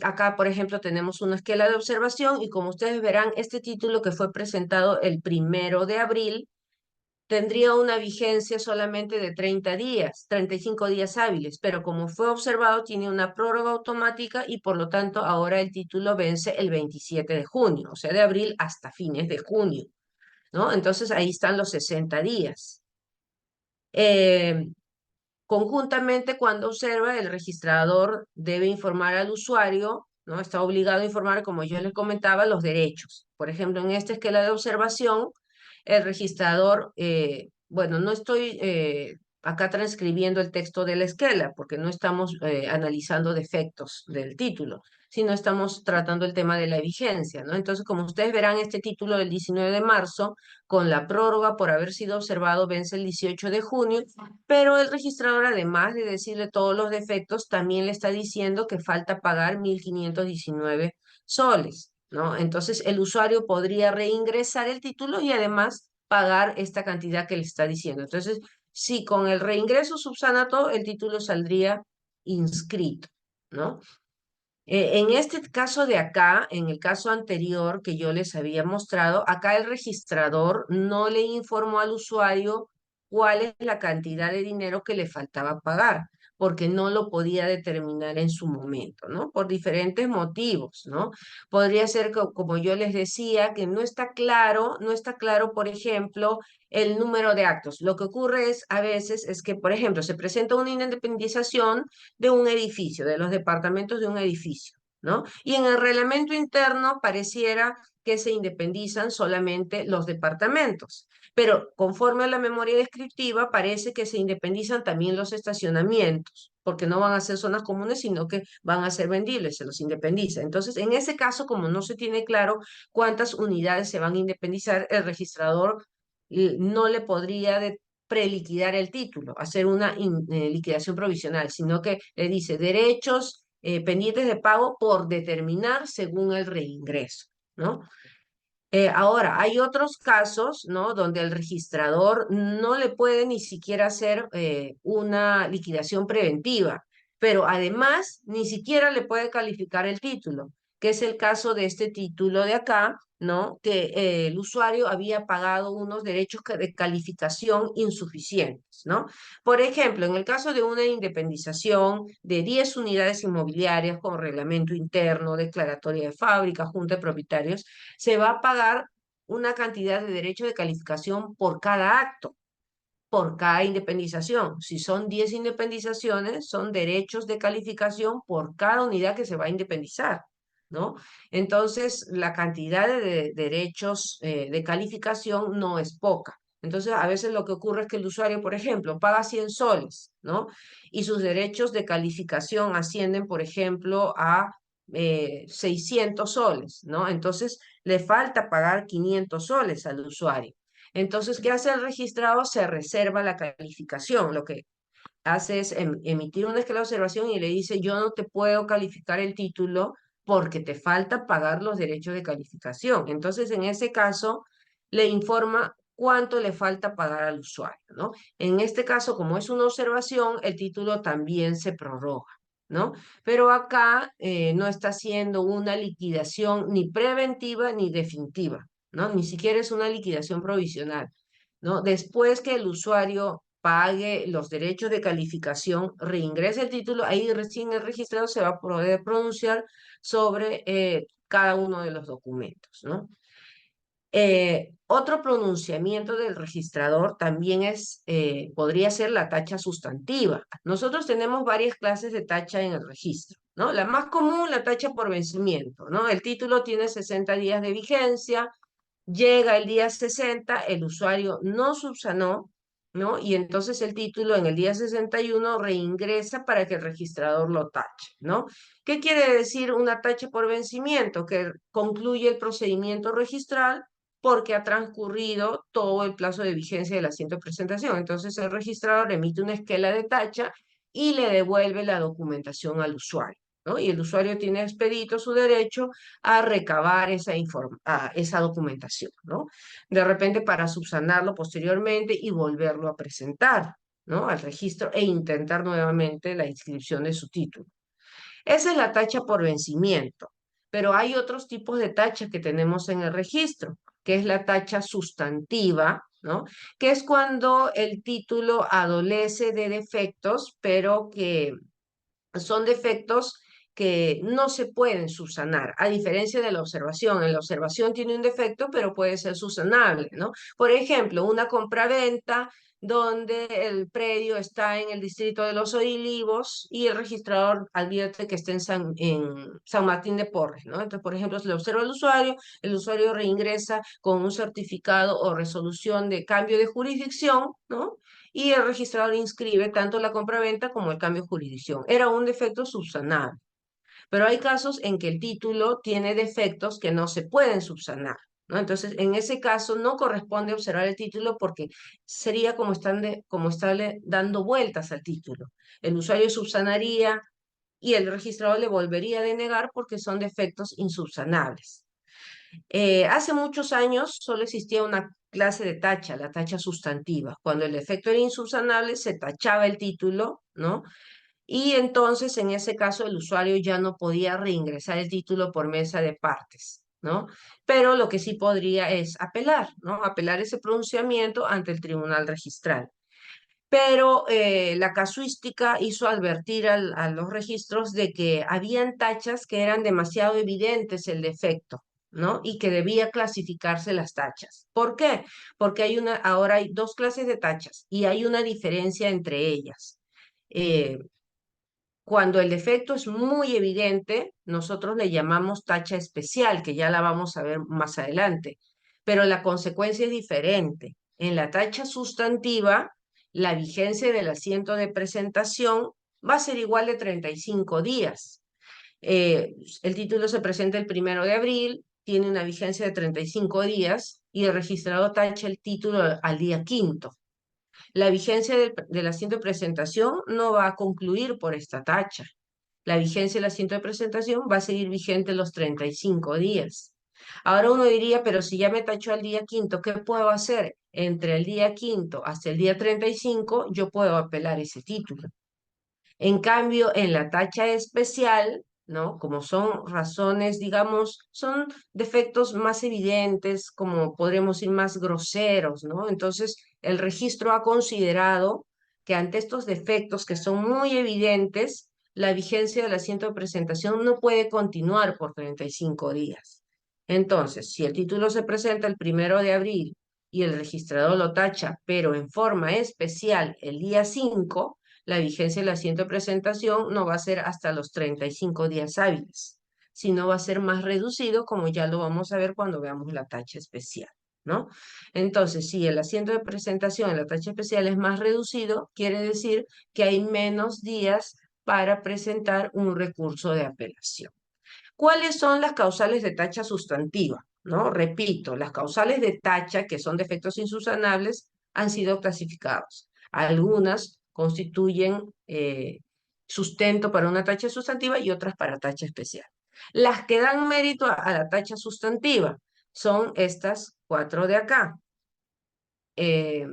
Speaker 1: Acá, por ejemplo, tenemos una esquela de observación y como ustedes verán, este título que fue presentado el 1 de abril tendría una vigencia solamente de 30 días, 35 días hábiles, pero como fue observado, tiene una prórroga automática y por lo tanto ahora el título vence el 27 de junio, o sea, de abril hasta fines de junio, ¿no? Entonces ahí están los 60 días. Eh, Conjuntamente, cuando observa, el registrador debe informar al usuario, ¿no? Está obligado a informar, como yo les comentaba, los derechos. Por ejemplo, en esta esquela de observación, el registrador, bueno, no estoy acá transcribiendo el texto de la esquela, porque no estamos analizando defectos del título, sino estamos tratando el tema de la vigencia, ¿no? Entonces, como ustedes verán, este título del 19 de marzo, con la prórroga por haber sido observado, vence el 18 de junio, pero el registrador, además de decirle todos los defectos, también le está diciendo que falta pagar 1.519 soles, ¿no? Entonces, el usuario podría reingresar el título y además pagar esta cantidad que le está diciendo. Entonces, si con el reingreso subsanato, el título saldría inscrito, ¿no? En este caso de acá, en el caso anterior que yo les había mostrado, acá el registrador no le informó al usuario cuál es la cantidad de dinero que le faltaba pagar, porque no lo podía determinar en su momento, ¿no? Por diferentes motivos, ¿no? Podría ser que, como yo les decía, que no está claro, por ejemplo, el número de actos. Lo que ocurre es, a veces, es que, por ejemplo, se presenta una independización de un edificio, de los departamentos de un edificio, ¿no? Y en el reglamento interno pareciera que se independizan solamente los departamentos, pero conforme a la memoria descriptiva parece que se independizan también los estacionamientos, porque no van a ser zonas comunes, sino que van a ser vendibles, se los independiza. Entonces, en ese caso, como no se tiene claro cuántas unidades se van a independizar, el registrador no le podría preliquidar el título, hacer una liquidación provisional, sino que le dice derechos pendientes de pago por determinar según el reingreso, ¿no? Ahora, hay otros casos, ¿no? Donde el registrador no le puede ni siquiera hacer una liquidación preventiva, pero además ni siquiera le puede calificar el título, que es el caso de este título de acá, ¿no? Que el usuario había pagado unos derechos de calificación insuficientes, ¿no? Por ejemplo, en el caso de una independización de 10 unidades inmobiliarias con reglamento interno, declaratoria de fábrica, junta de propietarios, se va a pagar una cantidad de derecho de calificación por cada acto, por cada independización. Si son 10 independizaciones, son derechos de calificación por cada unidad que se va a independizar, ¿no? Entonces, la cantidad de derechos de calificación no es poca. Entonces, a veces lo que ocurre es que el usuario, por ejemplo, paga 100 soles, ¿no? Y sus derechos de calificación ascienden, por ejemplo, a 600 soles, ¿no? Entonces, le falta pagar 500 soles al usuario. Entonces, ¿qué hace el registrado? Se reserva la calificación. Lo que hace es emitir una escala de observación y le dice, yo no te puedo calificar el título porque te falta pagar los derechos de calificación. Entonces, en ese caso, le informa cuánto le falta pagar al usuario, ¿no? En este caso, como es una observación, el título también se prorroga, ¿no? Pero acá no está haciendo una liquidación ni preventiva ni definitiva, ¿no? Ni siquiera es una liquidación provisional, ¿no? Después que el usuario pague los derechos de calificación, reingrese el título, ahí recién el registrado se va a poder pronunciar sobre cada uno de los documentos, ¿no? Otro pronunciamiento del registrador también podría ser la tacha sustantiva. Nosotros tenemos varias clases de tacha en el registro, ¿no? La más común, la tacha por vencimiento, ¿no? El título tiene 60 días de vigencia, llega el día 60, el usuario no subsanó, ¿no? Y entonces el título en el día 61 reingresa para que el registrador lo tache, ¿no? ¿Qué quiere decir una tacha por vencimiento? Que concluye el procedimiento registral porque ha transcurrido todo el plazo de vigencia del asiento de presentación. Entonces el registrador emite una esquela de tacha y le devuelve la documentación al usuario, ¿no? Y el usuario tiene expedito su derecho a recabar esa documentación, ¿no? De repente para subsanarlo posteriormente y volverlo a presentar, ¿no? Al registro e intentar nuevamente la inscripción de su título. Esa es la tacha por vencimiento, pero hay otros tipos de tachas que tenemos en el registro, que es la tacha sustantiva, ¿no? Que es cuando el título adolece de defectos, pero que son defectos que no se pueden subsanar, a diferencia de la observación. En la observación tiene un defecto, pero puede ser subsanable, ¿no? Por ejemplo, una compraventa donde el predio está en el distrito de Los Olivos y el registrador advierte que está en San Martín de Porres, ¿no? Entonces, por ejemplo, se le observa al usuario, el usuario reingresa con un certificado o resolución de cambio de jurisdicción, ¿no? Y el registrador inscribe tanto la compraventa como el cambio de jurisdicción. Era un defecto subsanable, pero hay casos en que el título tiene defectos que no se pueden subsanar, ¿no? Entonces, en ese caso no corresponde observar el título porque sería como estarle dando vueltas al título. El usuario subsanaría y el registrador le volvería a denegar porque son defectos insubsanables. Hace muchos años solo existía una clase de tacha, la tacha sustantiva. Cuando el defecto era insubsanable, se tachaba el título, ¿no? Y entonces, en ese caso, el usuario ya no podía reingresar el título por mesa de partes, ¿no? Pero lo que sí podría es apelar, ¿no? Apelar ese pronunciamiento ante el tribunal registral. Pero la casuística hizo advertir a los registros de que habían tachas que eran demasiado evidentes el defecto, ¿no? Y que debía clasificarse las tachas. ¿Por qué? Porque ahora hay dos clases de tachas y hay una diferencia entre ellas. Eh, Cuando el defecto es muy evidente, nosotros le llamamos tacha especial, que ya la vamos a ver más adelante, pero la consecuencia es diferente. En la tacha sustantiva, la vigencia del asiento de presentación va a ser igual de 35 días. El título se presenta el 1 de abril, tiene una vigencia de 35 días y el registrado tacha el título al día quinto. La vigencia del asiento de presentación no va a concluir por esta tacha. La vigencia del asiento de presentación va a seguir vigente los 35 días. Ahora uno diría, pero si ya me tachó al día quinto, ¿qué puedo hacer? Entre el día quinto hasta el día 35, yo puedo apelar ese título. En cambio, en la tacha especial, ¿no? Como son razones, digamos, son defectos más evidentes, como podremos ir más groseros, ¿no? Entonces, el registro ha considerado que ante estos defectos que son muy evidentes, la vigencia del asiento de presentación no puede continuar por 35 días. Entonces, si el título se presenta el 1 de abril y el registrador lo tacha, pero en forma especial el día 5, la vigencia del asiento de presentación no va a ser hasta los 35 días hábiles, sino va a ser más reducido, como ya lo vamos a ver cuando veamos la tacha especial, ¿no? Entonces, si el asiento de presentación en la tacha especial es más reducido, quiere decir que hay menos días para presentar un recurso de apelación. ¿Cuáles son las causales de tacha sustantiva? ¿No? Repito, las causales de tacha, que son defectos insubsanables, han sido clasificados. Algunas constituyen sustento para una tacha sustantiva y otras para tacha especial. Las que dan mérito a la tacha sustantiva son estas cuatro de acá. Eh,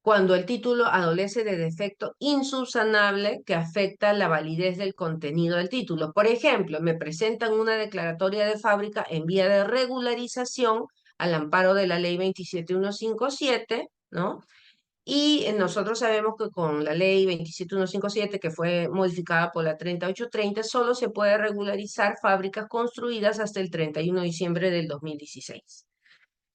Speaker 1: Cuando el título adolece de defecto insubsanable que afecta la validez del contenido del título. Por ejemplo, me presentan una declaratoria de fábrica en vía de regularización al amparo de la ley 27157, ¿no? Y nosotros sabemos que con la ley 27157, que fue modificada por la 3830, solo se puede regularizar fábricas construidas hasta el 31 de diciembre del 2016.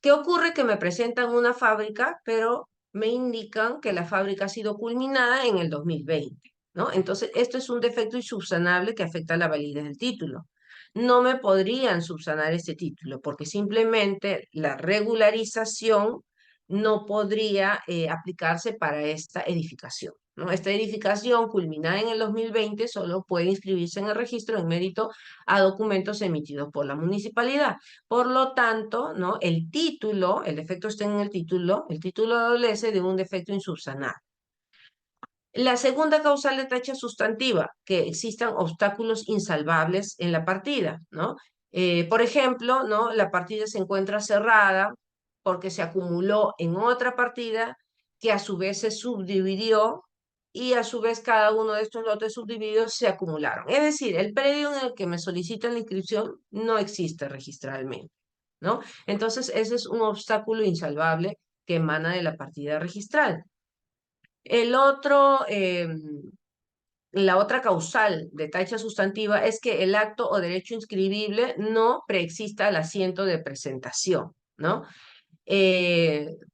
Speaker 1: ¿Qué ocurre? Que me presentan una fábrica, pero me indican que la fábrica ha sido culminada en el 2020, ¿no? Entonces, esto es un defecto insubsanable que afecta la validez del título. No me podrían subsanar este título porque simplemente la regularización no podría aplicarse para esta edificación, ¿no? Esta edificación culminada en el 2020 solo puede inscribirse en el registro en mérito a documentos emitidos por la municipalidad. Por lo tanto, ¿no? El título, el defecto está en el título adolece de un defecto insubsanable. La segunda causal de tacha sustantiva, que existan obstáculos insalvables en la partida, ¿no? Por ejemplo, ¿no? La partida se encuentra cerrada porque se acumuló en otra partida que a su vez se subdividió y a su vez cada uno de estos lotes subdivididos se acumularon. Es decir, el predio en el que me solicitan la inscripción no existe registralmente, ¿no? Entonces, ese es un obstáculo insalvable que emana de la partida registral. El otro, la otra causal de tacha sustantiva es que el acto o derecho inscribible no preexista al asiento de presentación, ¿no?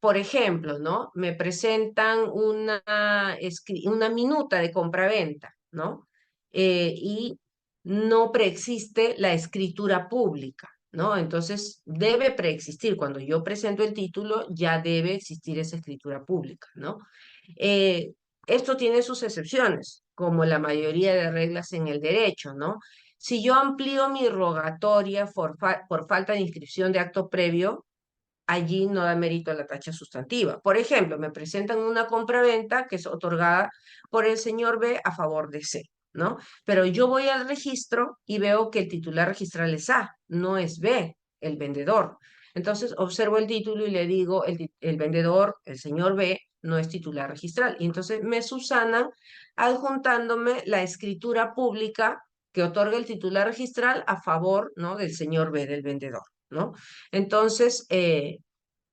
Speaker 1: Por ejemplo, ¿no? Me presentan una minuta de compraventa, ¿no? Y no preexiste la escritura pública, ¿no? Entonces, debe preexistir. Cuando yo presento el título, ya debe existir esa escritura pública, ¿no? Eh, Esto tiene sus excepciones, como la mayoría de reglas en el derecho, ¿no? Si yo amplío mi rogatoria por falta de inscripción de acto previo, allí no da mérito a la tacha sustantiva. Por ejemplo, me presentan una compraventa que es otorgada por el señor B a favor de C, ¿no? Pero yo voy al registro y veo que el titular registral es A, no es B, el vendedor. Entonces observo el título y le digo, el vendedor, el señor B, no es titular registral. Y entonces me subsanan adjuntándome la escritura pública que otorga el titular registral a favor, ¿no? Del señor B, del vendedor, ¿no? Entonces,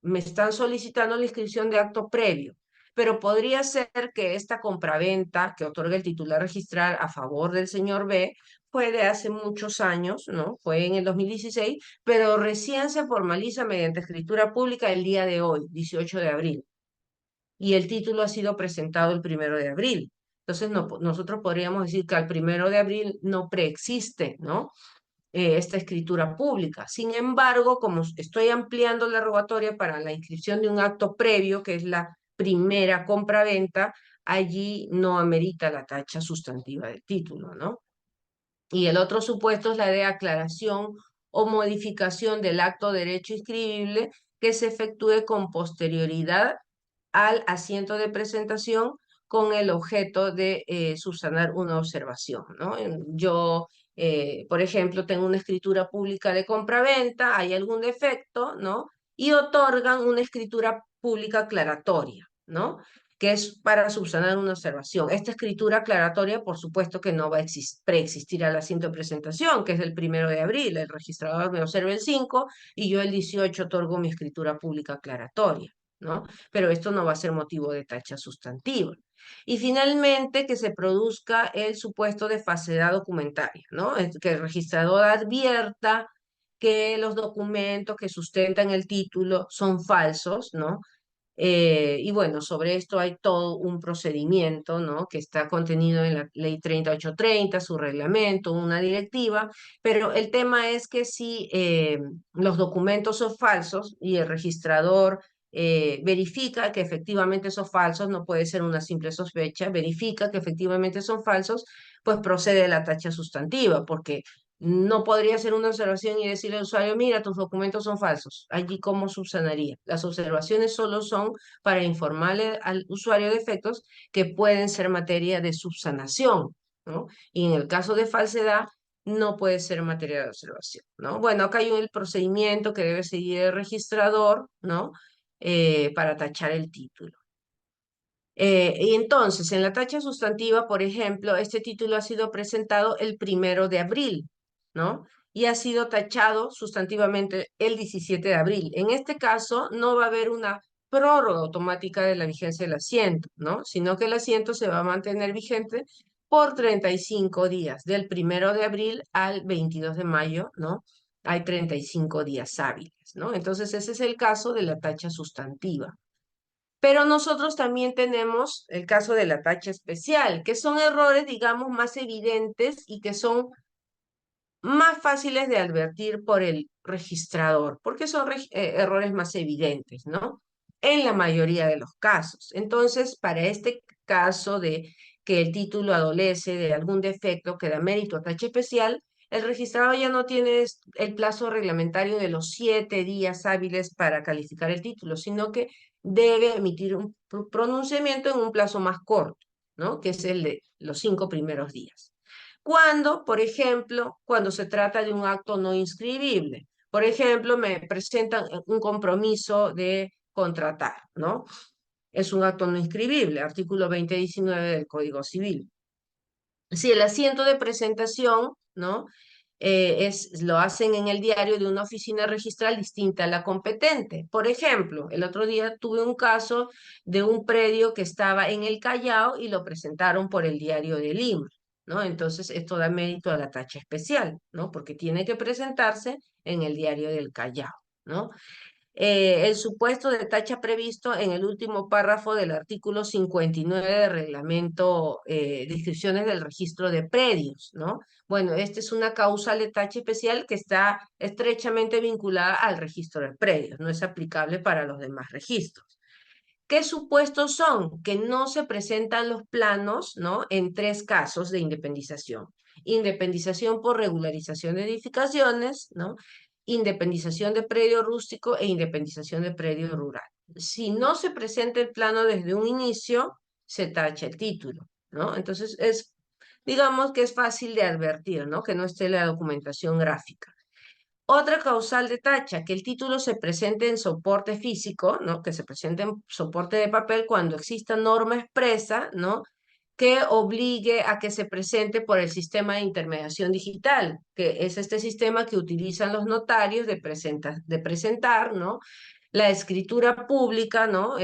Speaker 1: me están solicitando la inscripción de acto previo, pero podría ser que esta compraventa que otorga el titular registral a favor del señor B fue de hace muchos años, ¿no? Fue en el 2016, pero recién se formaliza mediante escritura pública el día de hoy, 18 de abril, y el título ha sido presentado el 1 de abril. Entonces, nosotros podríamos decir que al 1 de abril no preexiste, ¿no? Esta escritura pública. Sin embargo, como estoy ampliando la rogatoria para la inscripción de un acto previo, que es la primera compraventa, allí no amerita la tacha sustantiva del título, ¿no? Y el otro supuesto es la de aclaración o modificación del acto de derecho inscribible que se efectúe con posterioridad al asiento de presentación con el objeto de subsanar una observación, ¿no? Yo Por ejemplo, tengo una escritura pública de compraventa, hay algún defecto, ¿no? Y otorgan una escritura pública aclaratoria, ¿no? Que es para subsanar una observación. Esta escritura aclaratoria, por supuesto que no va a preexistir al asiento de presentación, que es el 1 de abril. El registrador me observa el 5 y yo el 18 otorgo mi escritura pública aclaratoria, ¿no? Pero esto no va a ser motivo de tacha sustantiva. Y finalmente, que se produzca el supuesto de falsedad documentaria, ¿no? Que el registrador advierta que los documentos que sustentan el título son falsos, ¿no? Y bueno, sobre esto hay todo un procedimiento, ¿no? Que está contenido en la ley 3830, su reglamento, una directiva, pero el tema es que si los documentos son falsos y el registrador verifica que efectivamente son falsos, no puede ser una simple sospecha, verifica que efectivamente son falsos, pues procede la tacha sustantiva, porque no podría hacer una observación y decirle al usuario, mira, tus documentos son falsos. Allí, ¿cómo subsanaría? Las observaciones solo son para informarle al usuario de efectos que pueden ser materia de subsanación, ¿no? Y en el caso de falsedad, no puede ser materia de observación, ¿no? Bueno, acá hay el procedimiento que debe seguir el registrador, ¿no? Para tachar el título. Y entonces, en la tacha sustantiva, por ejemplo, este título ha sido presentado el 1 de abril, ¿no? Y ha sido tachado sustantivamente el 17 de abril. En este caso, no va a haber una prórroga automática de la vigencia del asiento, ¿no? Sino que el asiento se va a mantener vigente por 35 días, del 1 de abril al 22 de mayo, ¿no? Hay 35 días hábiles, ¿no? Entonces, ese es el caso de la tacha sustantiva. Pero nosotros también tenemos el caso de la tacha especial, que son errores, digamos, más evidentes y que son más fáciles de advertir por el registrador, porque son errores más evidentes, ¿no? En la mayoría de los casos. Entonces, para este caso de que el título adolece de algún defecto que da mérito a tacha especial, el registrador ya no tiene el plazo reglamentario de los 7 días hábiles para calificar el título, sino que debe emitir un pronunciamiento en un plazo más corto, ¿no? Que es el de los 5 primeros días. Cuando, por ejemplo, cuando se trata de un acto no inscribible. Por ejemplo, me presentan un compromiso de contratar, ¿no? Es un acto no inscribible, artículo 2019 del Código Civil. Si el asiento de presentación, ¿no? Lo hacen en el diario de una oficina registral distinta a la competente. Por ejemplo, el otro día tuve un caso de un predio que estaba en el Callao y lo presentaron por el diario de Lima, ¿no? Entonces, esto da mérito a la tacha especial, ¿no? Porque tiene que presentarse en el diario del Callao, ¿no? El supuesto de tacha previsto en el último párrafo del artículo 59 del reglamento de inscripciones del registro de predios, ¿no? Bueno, esta es una causal de tacha especial que está estrechamente vinculada al registro de predios, no es aplicable para los demás registros. ¿Qué supuestos son? Que no se presentan los planos, ¿no? En 3 casos de independización. Independización por regularización de edificaciones, ¿no? Independización de predio rústico e independización de predio rural. Si no se presenta el plano desde un inicio, se tacha el título, ¿no? Entonces digamos que es fácil de advertir, ¿no? Que no esté la documentación gráfica. Otra causal de tacha, que el título se presente en soporte físico, ¿no? Que se presente en soporte de papel cuando exista norma expresa, ¿no? Que obligue a que se presente por el sistema de intermediación digital, que es este sistema que utilizan los notarios de presentar, ¿no? La escritura pública, ¿no?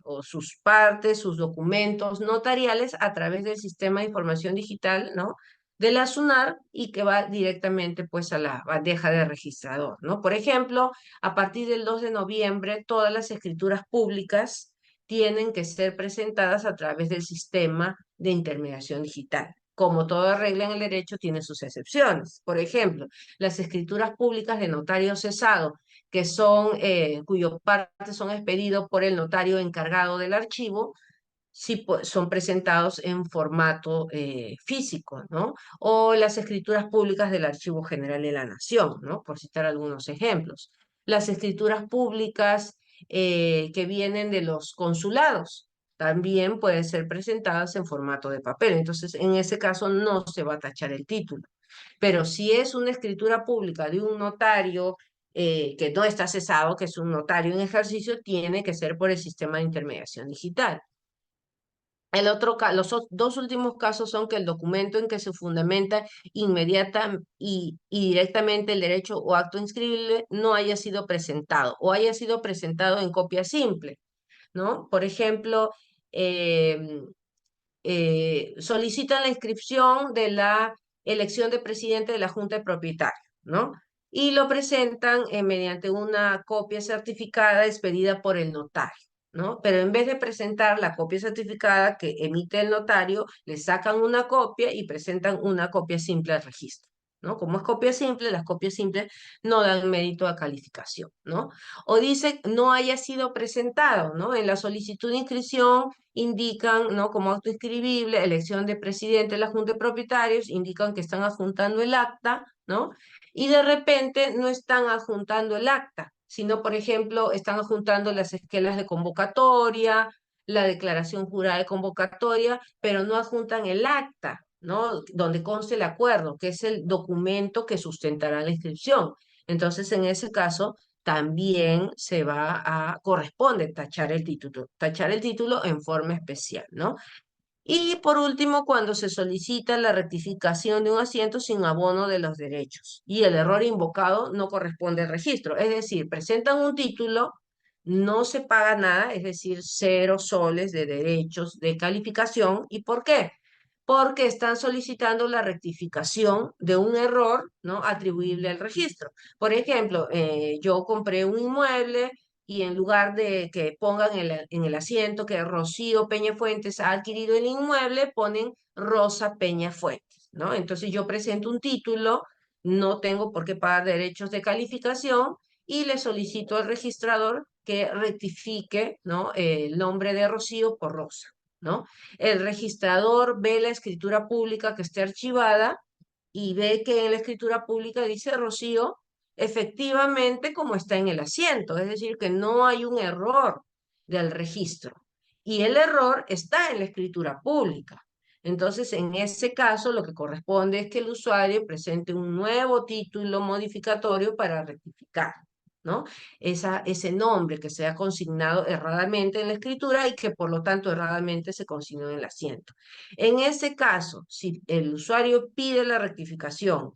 Speaker 1: O sus partes, sus documentos notariales a través del sistema de información digital, ¿no? De la SUNAR y que va directamente pues a la bandeja de registrador, ¿no? Por ejemplo, a partir del 2 de noviembre, todas las escrituras públicas tienen que ser presentadas a través del sistema de intermediación digital. Como toda regla en el derecho, tiene sus excepciones. Por ejemplo, las escrituras públicas de notario cesado, que son, cuyos partes son expedidos por el notario encargado del archivo, si son presentados en formato físico, ¿no? O las escrituras públicas del Archivo General de la Nación, ¿no? Por citar algunos ejemplos. Las escrituras públicas que vienen de los consulados también pueden ser presentadas en formato de papel. Entonces, en ese caso no se va a tachar el título. Pero si es una escritura pública de un notario que no está cesado, que es un notario en ejercicio, tiene que ser por el sistema de intermediación digital. Dos últimos casos son que el documento en que se fundamenta inmediata y directamente el derecho o acto inscribible no haya sido presentado o haya sido presentado en copia simple, ¿no? Por ejemplo, eh, solicitan la inscripción de la elección de presidente de la Junta de Propietarios, ¿no? Y lo presentan mediante una copia certificada expedida por el notario, ¿no? Pero en vez de presentar la copia certificada que emite el notario, le sacan una copia y presentan una copia simple al registro, ¿no? Como es copia simple, las copias simples no dan mérito a calificación, ¿no? O dice no haya sido presentado, ¿no? En la solicitud de inscripción indican, ¿no? Como acto inscribible, elección de presidente de la Junta de Propietarios, indican que están adjuntando el acta, ¿no? Y de repente no están adjuntando el acta, sino, por ejemplo, están adjuntando las esquelas de convocatoria, la declaración jurada de convocatoria, pero no adjuntan el acta, ¿no? Donde conste el acuerdo, que es el documento que sustentará la inscripción. Entonces, en ese caso, también corresponde tachar el título en forma especial, ¿no? Y por último, cuando se solicita la rectificación de un asiento sin abono de los derechos y el error invocado no corresponde al registro, es decir, presentan un título, no se paga nada, es decir, 0 soles de derechos de calificación. ¿Y por qué? Porque están solicitando la rectificación de un error, ¿no? Atribuible al registro. Por ejemplo, yo compré un inmueble y en lugar de que pongan en el asiento que Rocío Peña Fuentes ha adquirido el inmueble, ponen Rosa Peña Fuentes, ¿no? Entonces yo presento un título, no tengo por qué pagar derechos de calificación y le solicito al registrador que rectifique, ¿no? El nombre de Rocío por Rosa, ¿no? El registrador ve la escritura pública que esté archivada y ve que en la escritura pública dice Rocío efectivamente como está en el asiento, es decir, que no hay un error del registro. Y el error está en la escritura pública. Entonces, en ese caso, lo que corresponde es que el usuario presente un nuevo título modificatorio para rectificar, ¿no? Ese nombre que se ha consignado erradamente en la escritura y que por lo tanto erradamente se consignó en el asiento. En ese caso, si el usuario pide la rectificación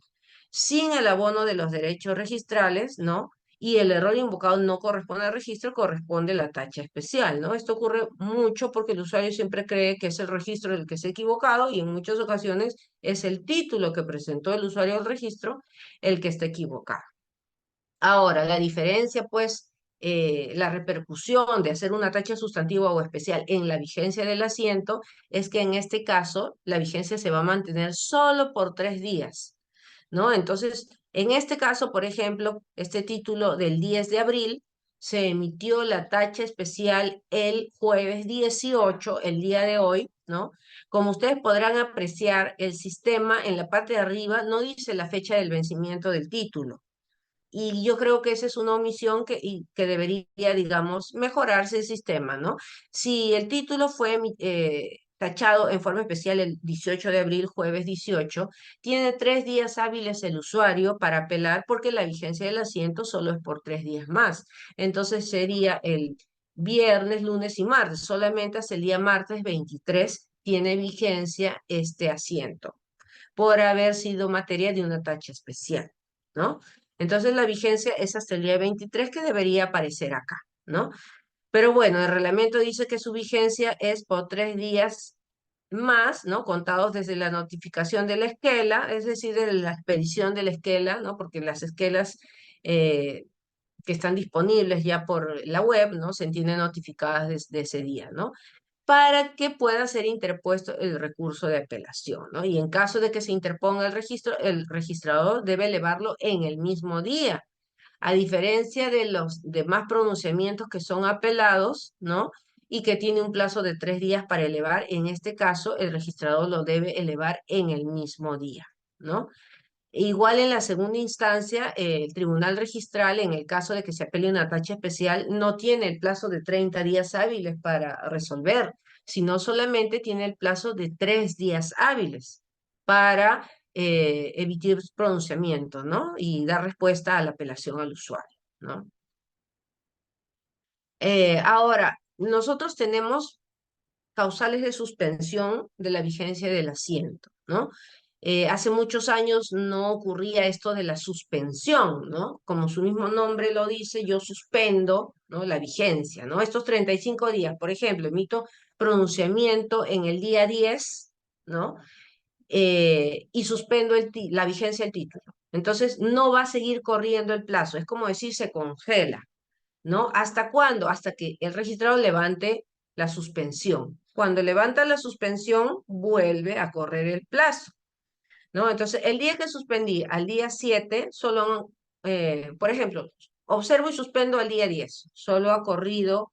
Speaker 1: sin el abono de los derechos registrales, ¿no? Y el error invocado no corresponde al registro, corresponde la tacha especial, ¿no? Esto ocurre mucho porque el usuario siempre cree que es el registro el que se ha equivocado y en muchas ocasiones es el título que presentó el usuario al registro el que está equivocado. Ahora, la diferencia, pues, la repercusión de hacer una tacha sustantiva o especial en la vigencia del asiento es que en este caso la vigencia se va a mantener solo por 3 días, ¿no? Entonces, en este caso, por ejemplo, este título del 10 de abril, se emitió la tacha especial el jueves 18, el día de hoy, ¿no? Como ustedes podrán apreciar, el sistema en la parte de arriba no dice la fecha del vencimiento del título. Y yo creo que esa es una omisión que debería, digamos, mejorarse el sistema, ¿no? Si el título fue tachado en forma especial el 18 de abril, jueves 18, tiene 3 días hábiles el usuario para apelar porque la vigencia del asiento solo es por 3 días más. Entonces sería el viernes, lunes y martes. Solamente hasta el día martes 23 tiene vigencia este asiento por haber sido materia de una tacha especial, ¿no? Entonces la vigencia es hasta el día 23 que debería aparecer acá, ¿no? Pero bueno, el reglamento dice que su vigencia es por 3 días más, ¿no? Contados desde la notificación de la esquela, es decir, de la expedición de la esquela, ¿no? Porque las esquelas que están disponibles ya por la web, ¿no? Se entienden notificadas desde ese día, ¿no? Para que pueda ser interpuesto el recurso de apelación, ¿no? Y en caso de que se interponga el registro, el registrador debe elevarlo en el mismo día, a diferencia de los demás pronunciamientos que son apelados, ¿no? Y que tiene un plazo de 3 días para elevar, en este caso el registrador lo debe elevar en el mismo día, ¿no? Igual en la segunda instancia, el tribunal registral, en el caso de que se apele una tacha especial, no tiene el plazo de 30 días hábiles para resolver, sino solamente tiene el plazo de 3 días hábiles para emitir pronunciamiento, ¿no? Y dar respuesta a la apelación al usuario, ¿no? Ahora, nosotros tenemos causales de suspensión de la vigencia del asiento, ¿no? Hace muchos años no ocurría esto de la suspensión, ¿no? Como su mismo nombre lo dice, yo suspendo, ¿no? La vigencia, ¿no? Estos 35 días, por ejemplo, emito pronunciamiento en el día 10, ¿no? Y suspendo la vigencia del título. Entonces, no va a seguir corriendo el plazo, es como decir, se congela, ¿no? ¿Hasta cuándo? Hasta que el registrado levante la suspensión. Cuando levanta la suspensión, vuelve a correr el plazo, ¿no? Entonces, el día que suspendí al día 7, solo, por ejemplo, observo y suspendo al día 10, solo ha corrido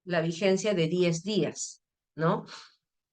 Speaker 1: la vigencia de 10 días, ¿no?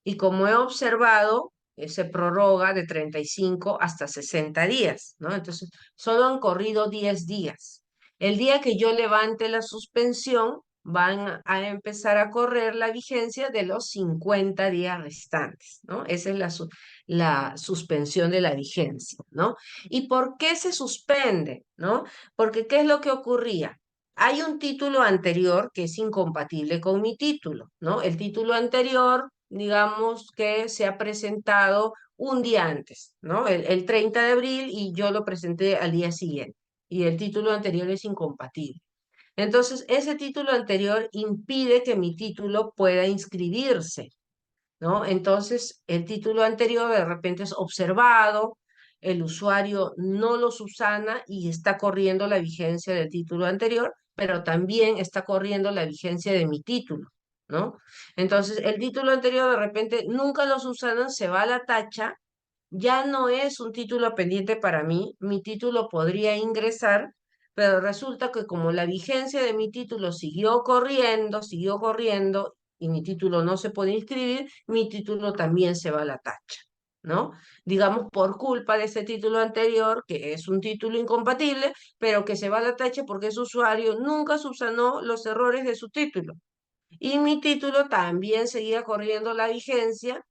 Speaker 1: Y como he observado, se prorroga de 35 hasta 60 días, ¿no? Entonces, solo han corrido 10 días. El día que yo levante la suspensión, van a empezar a correr la vigencia de los 50 días restantes, ¿no? Esa es la suspensión de la vigencia, ¿no? ¿Y por qué se suspende, ¿no? Porque ¿qué es lo que ocurría? Hay un título anterior que es incompatible con mi título, ¿no? El título anterior, digamos que se ha presentado un día antes, ¿no? El 30 de abril y yo lo presenté al día siguiente y el título anterior es incompatible. Entonces, ese título anterior impide que mi título pueda inscribirse, ¿no? Entonces, el título anterior de repente es observado, el usuario no lo subsana y está corriendo la vigencia del título anterior, pero también está corriendo la vigencia de mi título, ¿no? Entonces, el título anterior de repente nunca lo subsanan, se va a la tacha, ya no es un título pendiente para mí, mi título podría ingresar, pero resulta que como la vigencia de mi título siguió corriendo, y mi título no se puede inscribir, mi título también se va a la tacha, ¿no? Digamos, por culpa de ese título anterior, que es un título incompatible, pero que se va a la tacha porque ese usuario nunca subsanó los errores de su título. Y mi título también seguía corriendo la vigencia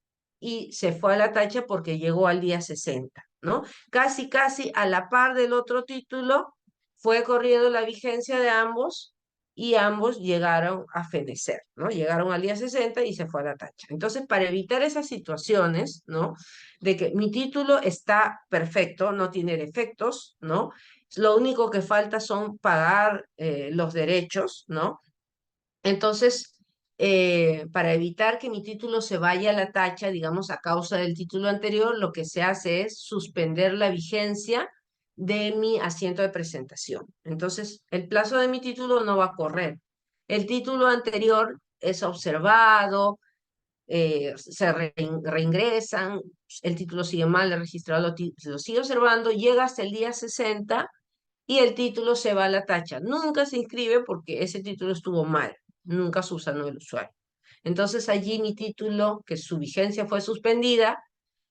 Speaker 1: y se fue a la tacha porque llegó al día 60, ¿no? Casi, casi a la par del otro título fue corriendo la vigencia de ambos y ambos llegaron a fenecer, ¿no? Llegaron al día 60 y se fue a la tacha. Entonces, para evitar esas situaciones, ¿no? De que mi título está perfecto, no tiene defectos, ¿no? Lo único que falta son pagar los derechos, ¿no? Entonces, para evitar que mi título se vaya a la tacha, digamos, a causa del título anterior, lo que se hace es suspender la vigencia de mi asiento de presentación. Entonces, el plazo de mi título no va a correr. El título anterior es observado, se reingresan, el título sigue mal, el registrador lo sigue observando, llega hasta el día 60 y el título se va a la tacha. Nunca se inscribe porque ese título estuvo mal, nunca subsanó el usuario. Entonces allí mi título, que su vigencia fue suspendida,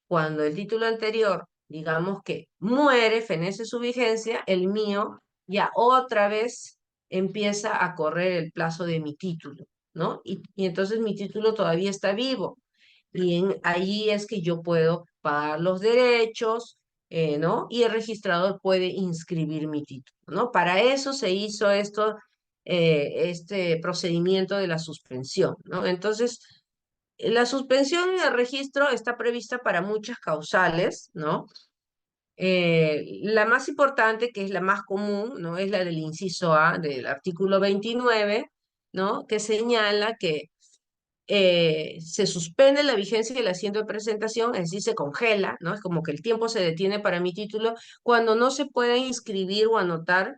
Speaker 1: cuando el título anterior, digamos que muere, fenece su vigencia, el mío ya otra vez empieza a correr el plazo de mi título, ¿no? Y entonces mi título todavía está vivo. Y ahí es que yo puedo pagar los derechos, ¿no? Y el registrador puede inscribir mi título, ¿no? Para eso se hizo este procedimiento de la suspensión, ¿no? Entonces, la suspensión en el registro está prevista para muchas causales, ¿no? La más importante, que es la más común, ¿no? Es la del inciso A del artículo 29, ¿no? Que señala que se suspende la vigencia del asiento de presentación, es decir, se congela, ¿no? Es como que el tiempo se detiene para mi título cuando no se puede inscribir o anotar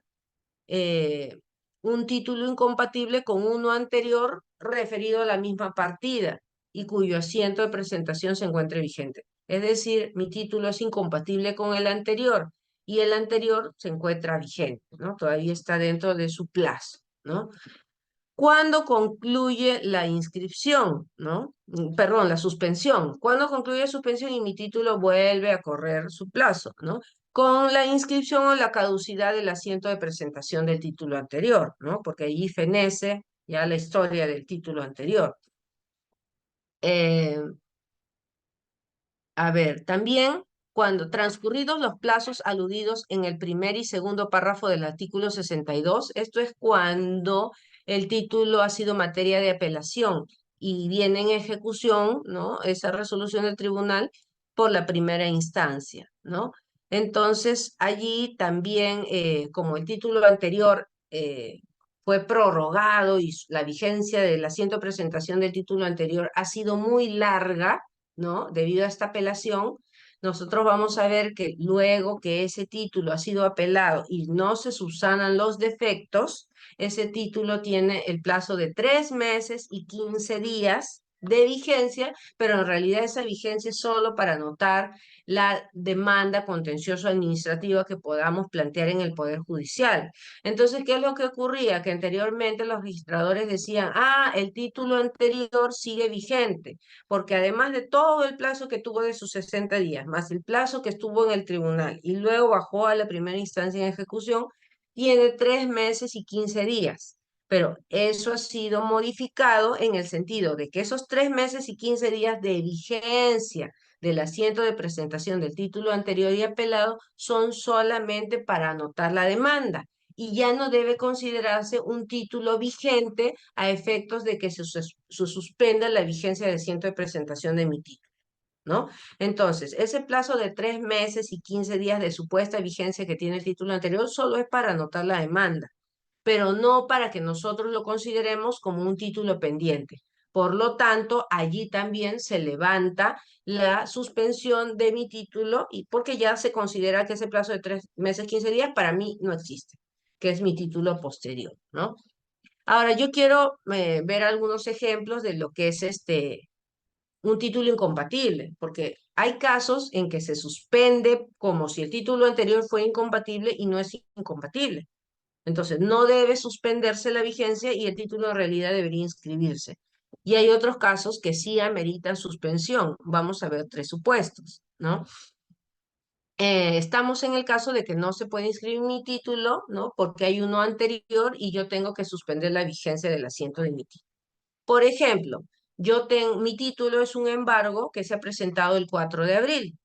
Speaker 1: eh, un título incompatible con uno anterior referido a la misma partida y cuyo asiento de presentación se encuentre vigente. Es decir, mi título es incompatible con el anterior y el anterior se encuentra vigente, ¿no? Todavía está dentro de su plazo, ¿no? ¿Cuándo concluye la inscripción, no? Perdón, la suspensión. ¿Cuándo concluye la suspensión y mi título vuelve a correr su plazo, no? Con la inscripción o la caducidad del asiento de presentación del título anterior, ¿no? Porque allí fenece ya la historia del título anterior. Eh, a ver, también cuando transcurridos los plazos aludidos en el primer y segundo párrafo del artículo 62, esto es cuando el título ha sido materia de apelación y viene en ejecución, ¿no? Esa resolución del tribunal por la primera instancia, ¿no? Entonces, allí también, como el título anterior fue prorrogado y la vigencia del asiento de presentación del título anterior ha sido muy larga, ¿no? Debido a esta apelación, nosotros vamos a ver que luego que ese título ha sido apelado y no se subsanan los defectos, ese título tiene el plazo de 3 meses y 15 días de vigencia, pero en realidad esa vigencia es solo para anotar la demanda contencioso administrativa que podamos plantear en el Poder Judicial. Entonces, ¿qué es lo que ocurría? Que anteriormente los registradores decían, el título anterior sigue vigente, porque además de todo el plazo que tuvo de sus 60 días, más el plazo que estuvo en el tribunal y luego bajó a la primera instancia en ejecución, tiene 3 meses y 15 días. Pero eso ha sido modificado en el sentido de que esos 3 meses y 15 días de vigencia del asiento de presentación del título anterior y apelado son solamente para anotar la demanda y ya no debe considerarse un título vigente a efectos de que se suspenda la vigencia del asiento de presentación de mi título, ¿no? Entonces, ese plazo de 3 meses y 15 días de supuesta vigencia que tiene el título anterior solo es para anotar la demanda, pero no para que nosotros lo consideremos como un título pendiente. Por lo tanto, allí también se levanta la suspensión de mi título y porque ya se considera que ese plazo de 3 meses, 15 días para mí no existe, que es mi título posterior, ¿no? Ahora, yo quiero ver algunos ejemplos de lo que es un título incompatible, porque hay casos en que se suspende como si el título anterior fuera incompatible y no es incompatible. Entonces, no debe suspenderse la vigencia y el título en realidad debería inscribirse. Y hay otros casos que sí ameritan suspensión. Vamos a ver 3 supuestos, ¿no? Estamos en el caso de que no se puede inscribir mi título, ¿no? Porque hay uno anterior y yo tengo que suspender la vigencia del asiento de mi título. Por ejemplo, mi título es un embargo que se ha presentado el 4 de abril,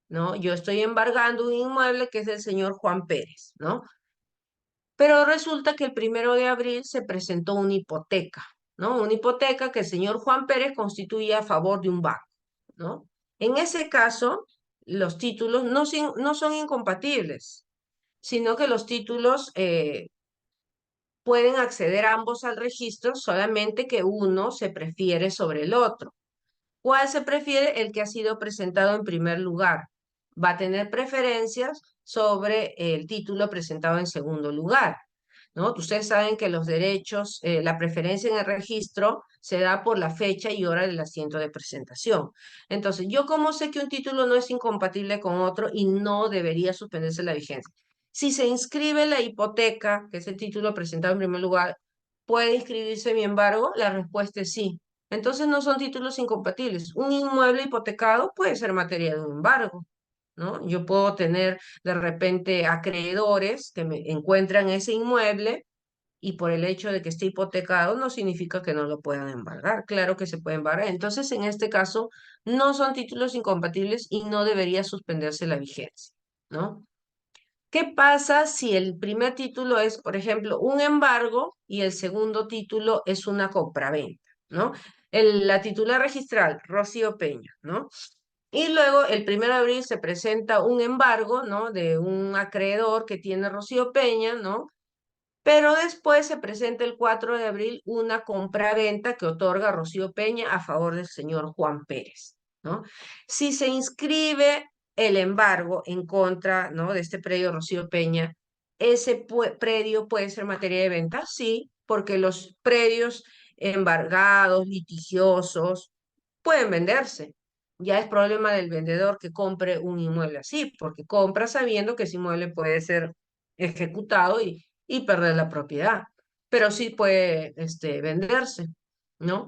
Speaker 1: ¿no? Yo estoy embargando un inmueble que es del señor Juan Pérez, ¿no? Pero resulta que el 1 de abril se presentó una hipoteca, ¿no? Una hipoteca que el señor Juan Pérez constituye a favor de un banco, ¿no? En ese caso, los títulos no son incompatibles, sino que los títulos pueden acceder ambos al registro, solamente que uno se prefiere sobre el otro. ¿Cuál se prefiere? El que ha sido presentado en primer lugar. Va a tener preferencias sobre el título presentado en segundo lugar, ¿no? Ustedes saben que los derechos, la preferencia en el registro se da por la fecha y hora del asiento de presentación. Entonces, ¿yo cómo sé que un título no es incompatible con otro y no debería suspenderse la vigencia? Si se inscribe la hipoteca, que es el título presentado en primer lugar, ¿puede inscribirse mi embargo? La respuesta es sí. Entonces no son títulos incompatibles. Un inmueble hipotecado puede ser materia de un embargo, ¿no? Yo puedo tener de repente acreedores que me encuentran ese inmueble y por el hecho de que esté hipotecado no significa que no lo puedan embargar. Claro que se puede embargar. Entonces, en este caso, no son títulos incompatibles y no debería suspenderse la vigencia, ¿no? ¿Qué pasa si el primer título es, por ejemplo, un embargo y el segundo título es una compraventa, ¿no? La titular registral, Rocío Peña, ¿no? Y luego el 1 de abril se presenta un embargo, ¿no? De un acreedor que tiene Rocío Peña, ¿no? Pero después se presenta el 4 de abril una compraventa que otorga Rocío Peña a favor del señor Juan Pérez, ¿no? Si se inscribe el embargo en contra, ¿no? de este predio Rocío Peña, ¿ese predio puede ser materia de venta? Sí, porque los predios embargados, litigiosos, pueden venderse. Ya es problema del vendedor que compre un inmueble así, porque compra sabiendo que ese inmueble puede ser ejecutado y perder la propiedad, pero sí puede venderse, ¿no?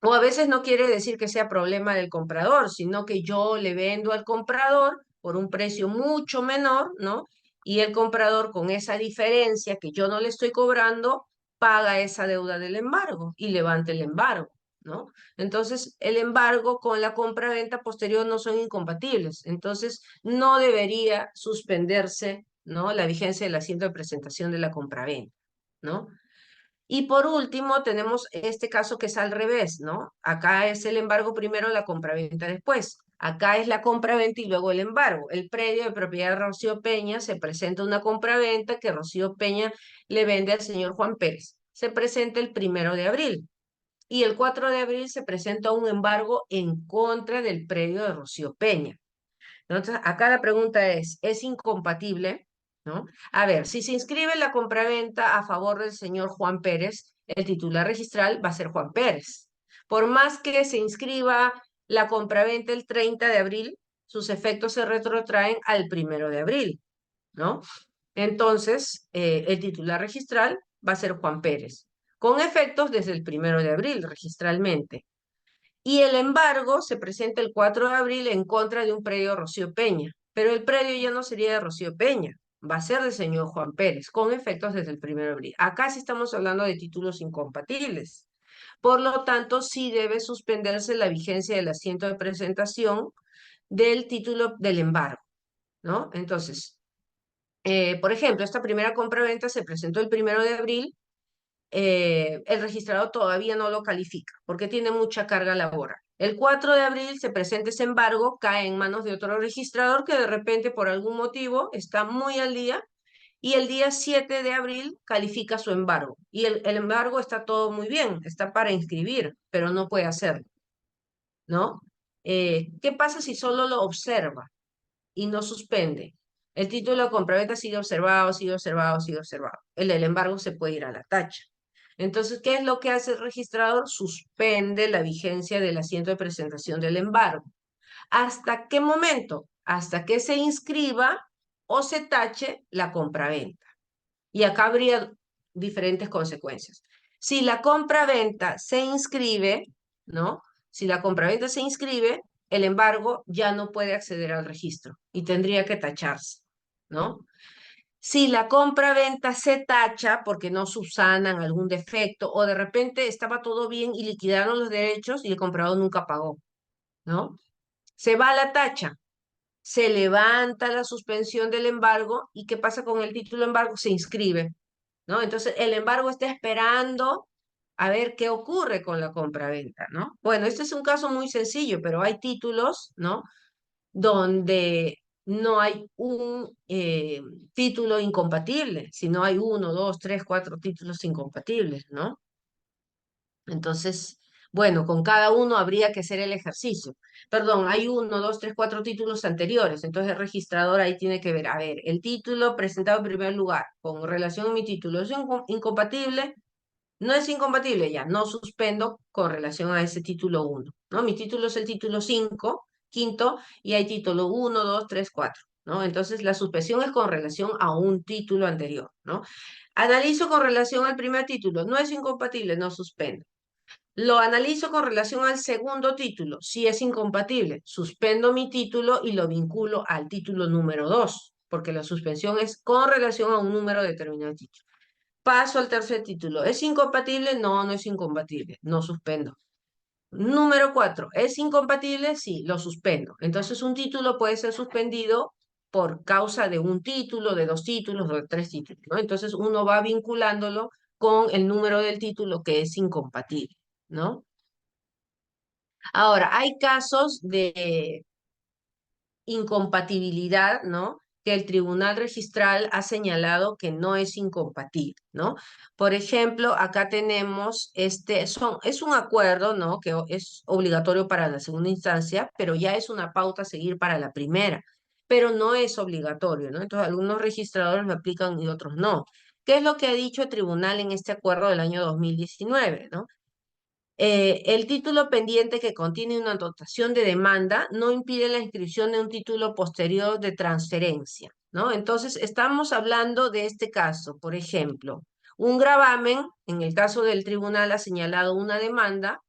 Speaker 1: O a veces no quiere decir que sea problema del comprador, sino que yo le vendo al comprador por un precio mucho menor, ¿no? Y el comprador con esa diferencia que yo no le estoy cobrando, paga esa deuda del embargo y levanta el embargo. ¿no? Entonces, el embargo con la compra-venta posterior no son incompatibles. Entonces, no debería suspenderse, ¿no? La vigencia del asiento de presentación de la compraventa, ¿no? Y por último, tenemos este caso que es al revés, ¿no? Acá es el embargo primero, la compraventa después. Acá es la compraventa y luego el embargo. El predio de propiedad de Rocío Peña se presenta una compraventa que Rocío Peña le vende al señor Juan Pérez. Se presenta el 1 de abril. Y el 4 de abril se presenta un embargo en contra del predio de Rocío Peña. Entonces, acá la pregunta ¿es incompatible? ¿No? A ver, si se inscribe la compraventa a favor del señor Juan Pérez, el titular registral va a ser Juan Pérez. Por más que se inscriba la compraventa el 30 de abril, sus efectos se retrotraen al 1 de abril, ¿no? Entonces, el titular registral va a ser Juan Pérez, con efectos desde el 1 de abril registralmente. Y el embargo se presenta el 4 de abril en contra de un predio de Rocío Peña, pero el predio ya no sería de Rocío Peña, va a ser del señor Juan Pérez, con efectos desde el 1 de abril. Acá sí estamos hablando de títulos incompatibles. Por lo tanto, sí debe suspenderse la vigencia del asiento de presentación del título del embargo, ¿no? Entonces, por ejemplo, esta primera compraventa se presentó el 1 de abril, el registrado todavía no lo califica porque tiene mucha carga laboral. El 4 de abril se presenta ese embargo, cae en manos de otro registrador que de repente por algún motivo está muy al día y el día 7 de abril califica su embargo. Y el embargo está todo muy bien, está para inscribir, pero no puede hacerlo, ¿no? ¿Qué pasa si solo lo observa y no suspende? El título de compraventa sigue observado, sigue observado, sigue observado. El del embargo se puede ir a la tacha. Entonces, ¿qué es lo que hace el registrador? Suspende la vigencia del asiento de presentación del embargo. ¿Hasta qué momento? Hasta que se inscriba o se tache la compraventa. Y acá habría diferentes consecuencias. Si la compraventa se inscribe, ¿no? Si la compraventa se inscribe, el embargo ya no puede acceder al registro y tendría que tacharse, ¿no? Si la compra-venta se tacha porque no subsanan algún defecto o de repente estaba todo bien y liquidaron los derechos y el comprador nunca pagó, ¿no? Se va a la tacha, se levanta la suspensión del embargo y ¿qué pasa con el título de embargo? Se inscribe, ¿no? Entonces el embargo está esperando a ver qué ocurre con la compra-venta, ¿no? Bueno, este es un caso muy sencillo, pero hay títulos, ¿no? Donde no hay un título incompatible, sino hay uno, dos, tres, cuatro títulos incompatibles, ¿no? Entonces, bueno, con cada uno habría que hacer el ejercicio. Perdón, hay uno, dos, tres, cuatro títulos anteriores, entonces el registrador ahí tiene que ver, a ver, el título presentado en primer lugar con relación a mi título, ¿es incompatible? No es incompatible ya, no suspendo con relación a ese título uno, ¿no? Mi título es el título 5, quinto, y hay título uno, 2, 3, 4, ¿no? Entonces la suspensión es con relación a un título anterior, ¿no? Analizo con relación al primer título, no es incompatible, no suspendo. Lo analizo con relación al segundo título, si es incompatible, suspendo mi título y lo vinculo al título número 2, porque la suspensión es con relación a un número determinado de título. Paso al tercer título. ¿Es incompatible? No, no es incompatible. No suspendo. Número 4. ¿Es incompatible? Sí, lo suspendo. Entonces un título puede ser suspendido por causa de un título, de dos títulos, de tres títulos, ¿no? Entonces uno va vinculándolo con el número del título que es incompatible, ¿no? Ahora, hay casos de incompatibilidad, ¿no? Que el tribunal registral ha señalado que no es incompatible, ¿no? Por ejemplo, acá tenemos es un acuerdo, ¿no? Que es obligatorio para la segunda instancia, pero ya es una pauta a seguir para la primera, pero no es obligatorio, ¿no? Entonces, algunos registradores lo aplican y otros no. ¿Qué es lo que ha dicho el tribunal en este acuerdo del año 2019, ¿no? El título pendiente que contiene una dotación de demanda no impide la inscripción de un título posterior de transferencia, ¿no? Entonces, estamos hablando de este caso, por ejemplo, un gravamen, en el caso del tribunal ha señalado una demanda,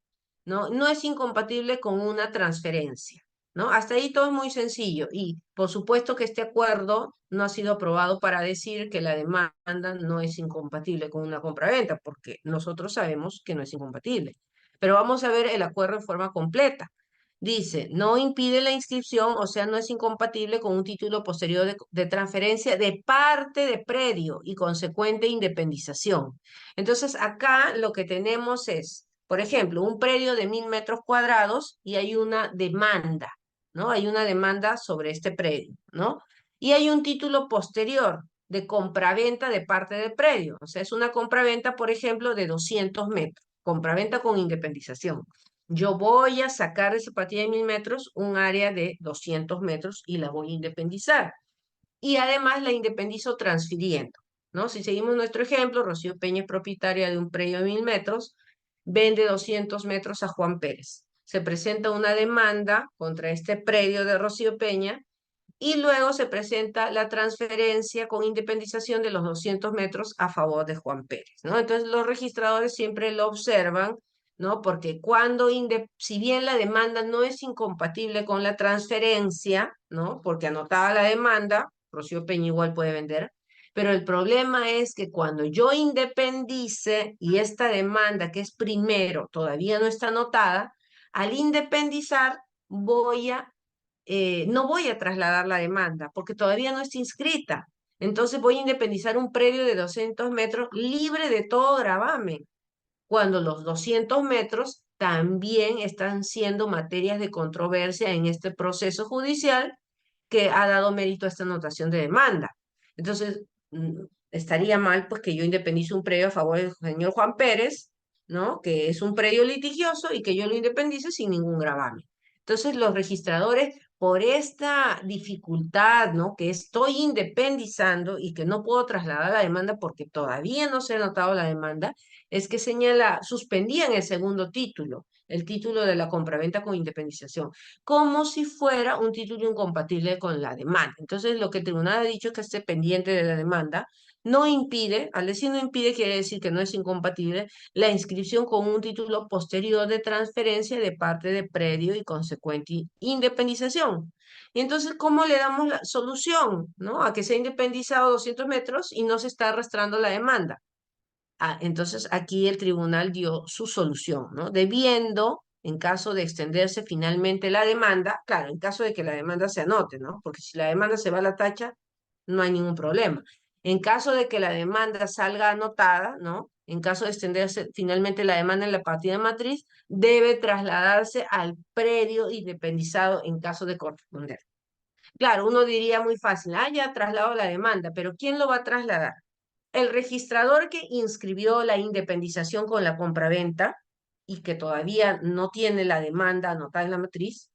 Speaker 1: ¿no? No es incompatible con una transferencia, ¿no? Hasta ahí todo es muy sencillo y por supuesto que este acuerdo no ha sido aprobado para decir que la demanda no es incompatible con una compraventa, porque nosotros sabemos que no es incompatible. Pero vamos a ver el acuerdo en forma completa. Dice, no impide la inscripción, o sea, no es incompatible con un título posterior de transferencia de parte de predio y consecuente independización. Entonces, acá lo que tenemos es, por ejemplo, un predio de 1000 metros cuadrados y hay una demanda, ¿no? Hay una demanda sobre este predio, ¿no? Y hay un título posterior de compraventa de parte del predio. O sea, es una compraventa, por ejemplo, de 200 metros, compraventa con independización. Yo voy a sacar de esa partida de 1000 metros un área de 200 metros y la voy a independizar. Y además la independizo transfiriendo, ¿no? Si seguimos nuestro ejemplo, Rocío Peña es propietaria de un predio de 1000 metros, vende 200 metros a Juan Pérez. Se presenta una demanda contra este predio de Rocío Peña y luego se presenta la transferencia con independización de los 200 metros a favor de Juan Pérez, ¿no? Entonces los registradores siempre lo observan, ¿no? Porque si bien la demanda no es incompatible con la transferencia, ¿no? Porque anotada la demanda, Rocío Peña igual puede vender, pero el problema es que cuando yo independice y esta demanda, que es primero, todavía no está anotada, al independizar no voy a trasladar la demanda porque todavía no está inscrita. Entonces voy a independizar un predio de 200 metros libre de todo gravamen, cuando los 200 metros también están siendo materias de controversia en este proceso judicial que ha dado mérito a esta anotación de demanda. Entonces, estaría mal pues que yo independice un predio a favor del señor Juan Pérez, ¿no? Que es un predio litigioso y que yo lo independice sin ningún gravamen. Entonces, los registradores, por esta dificultad, ¿no? Que estoy independizando y que no puedo trasladar la demanda porque todavía no se ha anotado la demanda, es que suspendían el segundo título, el título de la compraventa con independización, como si fuera un título incompatible con la demanda. Entonces, lo que el tribunal ha dicho es que esté pendiente de la demanda no impide, al decir no impide, quiere decir que no es incompatible la inscripción con un título posterior de transferencia de parte de predio y consecuente independización. Y entonces, ¿cómo le damos la solución, ¿no? A que se ha independizado 200 metros y no se está arrastrando la demanda. Entonces aquí el tribunal dio su solución, ¿no? Debiendo, en caso de extenderse finalmente la demanda, claro, en caso de que la demanda se anote, ¿no? Porque si la demanda se va a la tacha, no hay ningún problema. En caso de que la demanda salga anotada, ¿no? En caso de extenderse finalmente la demanda en la partida matriz, debe trasladarse al predio independizado en caso de corresponder. Claro, uno diría muy fácil, ya traslado la demanda, pero ¿quién lo va a trasladar? El registrador que inscribió la independización con la compraventa y que todavía no tiene la demanda anotada en la matriz,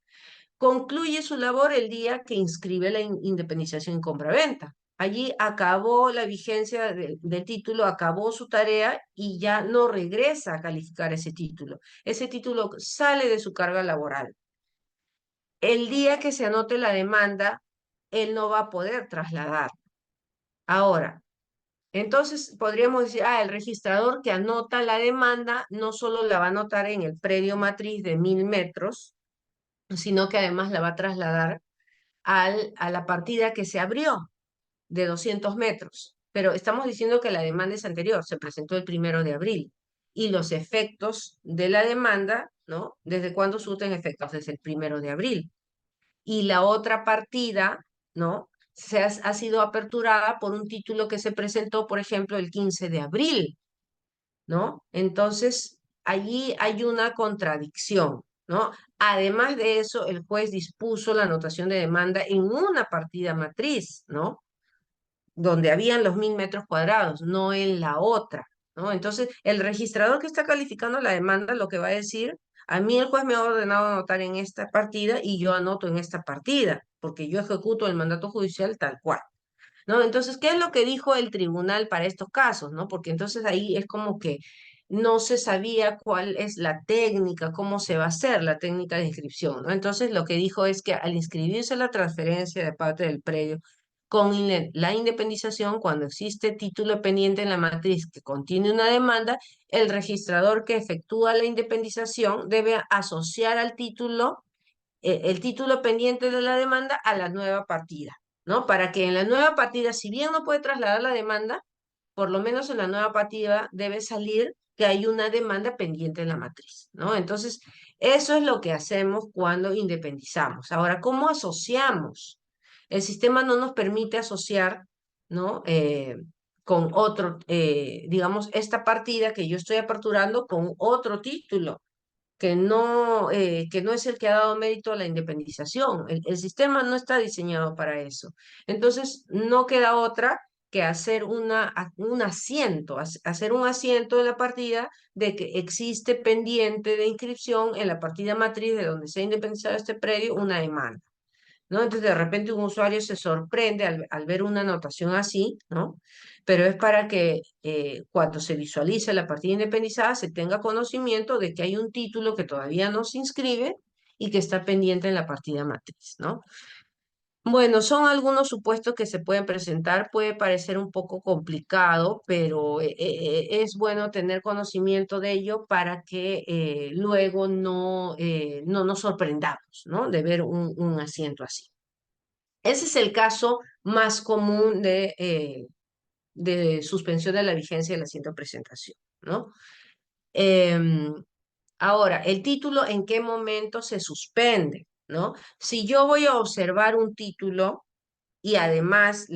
Speaker 1: concluye su labor el día que inscribe la independización en compraventa. Allí acabó la vigencia del título, acabó su tarea y ya no regresa a calificar ese título. Ese título sale de su carga laboral. El día que se anote la demanda, él no va a poder trasladar. Ahora, entonces podríamos decir, el registrador que anota la demanda no solo la va a anotar en el predio matriz de 1000 metros, sino que además la va a trasladar a la partida que se abrió de 200 metros. Pero estamos diciendo que la demanda es anterior, se presentó el 1 de abril. Y los efectos de la demanda, ¿no? ¿Desde cuándo surten efectos? Desde el 1 de abril. Y la otra partida, ¿no? Ha sido aperturada por un título que se presentó, por ejemplo, el 15 de abril, ¿no? Entonces, allí hay una contradicción, ¿no? Además de eso, el juez dispuso la anotación de demanda en una partida matriz, ¿no? Donde habían los 1000 metros cuadrados, no en la otra, ¿no? Entonces, el registrador que está calificando la demanda lo que va a decir, a mí el juez me ha ordenado anotar en esta partida y yo anoto en esta partida, porque yo ejecuto el mandato judicial tal cual, ¿no? Entonces, ¿qué es lo que dijo el tribunal para estos casos, ¿no? Porque entonces ahí es como que no se sabía cuál es la técnica, cómo se va a hacer la técnica de inscripción, ¿no? Entonces, lo que dijo es que al inscribirse la transferencia de parte del predio con la independización, cuando existe título pendiente en la matriz que contiene una demanda, el registrador que efectúa la independización debe asociar al título, el título pendiente de la demanda a la nueva partida, ¿no? Para que en la nueva partida, si bien no puede trasladar la demanda, por lo menos en la nueva partida debe salir que hay una demanda pendiente en la matriz, ¿no? Entonces, eso es lo que hacemos cuando independizamos. Ahora, ¿cómo asociamos? El sistema no nos permite asociar, ¿no? Con otro, digamos, esta partida que yo estoy aperturando con otro título que no es el que ha dado mérito a la independización. El sistema no está diseñado para eso. Entonces, no queda otra que hacer un asiento, hacer un asiento en la partida de que existe pendiente de inscripción en la partida matriz de donde se ha independizado este predio una demanda. ¿No? Entonces, de repente un usuario se sorprende al ver una anotación así, ¿no? Pero es para que cuando se visualice la partida independizada se tenga conocimiento de que hay un título que todavía no se inscribe y que está pendiente en la partida matriz, ¿no? Bueno, son algunos supuestos que se pueden presentar, puede parecer un poco complicado, pero es bueno tener conocimiento de ello para que luego no nos sorprendamos, ¿no? De ver un asiento así. Ese es el caso más común de suspensión de la vigencia del asiento de presentación, ¿no? Em, Ahora, el título, ¿en qué momento se suspende? ¿No? Si yo voy a observar un título y además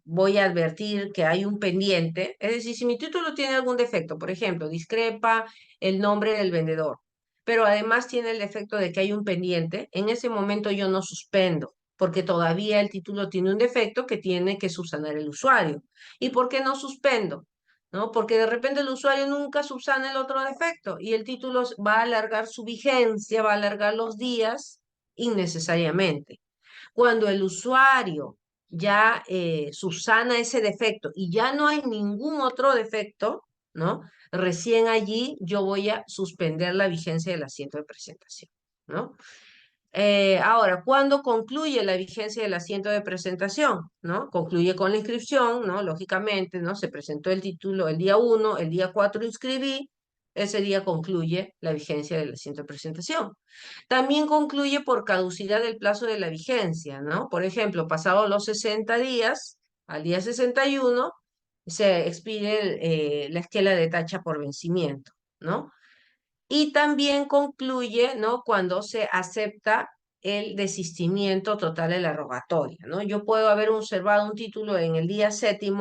Speaker 1: voy a advertir que hay un pendiente, es decir, si mi título tiene algún defecto, por ejemplo, discrepa el nombre del vendedor, pero además tiene el defecto de que hay un pendiente, en ese momento yo no suspendo, porque todavía el título tiene un defecto que tiene que subsanar el usuario. ¿Y por qué no suspendo? ¿No? Porque de repente el usuario nunca subsana el otro defecto y el título va a alargar su vigencia, va a alargar los días innecesariamente. Cuando el usuario ya subsana ese defecto y ya no hay ningún otro defecto, ¿no? Recién allí yo voy a suspender la vigencia del asiento de presentación, ¿no? Ahora, ¿cuándo concluye la vigencia del asiento de presentación? ¿No? Concluye con la inscripción, ¿no? Lógicamente, ¿no? Se presentó el título el día 1, el día 4 inscribí, ese día concluye la vigencia del asiento de presentación. También concluye por caducidad del plazo de la vigencia, ¿no? Por ejemplo, pasados los 60 días, al día 61, se expide la esquela de tacha por vencimiento, ¿no? Y también concluye, ¿no? Cuando se acepta el desistimiento total de la rogatoria, ¿no? Yo puedo haber observado un título en el día 7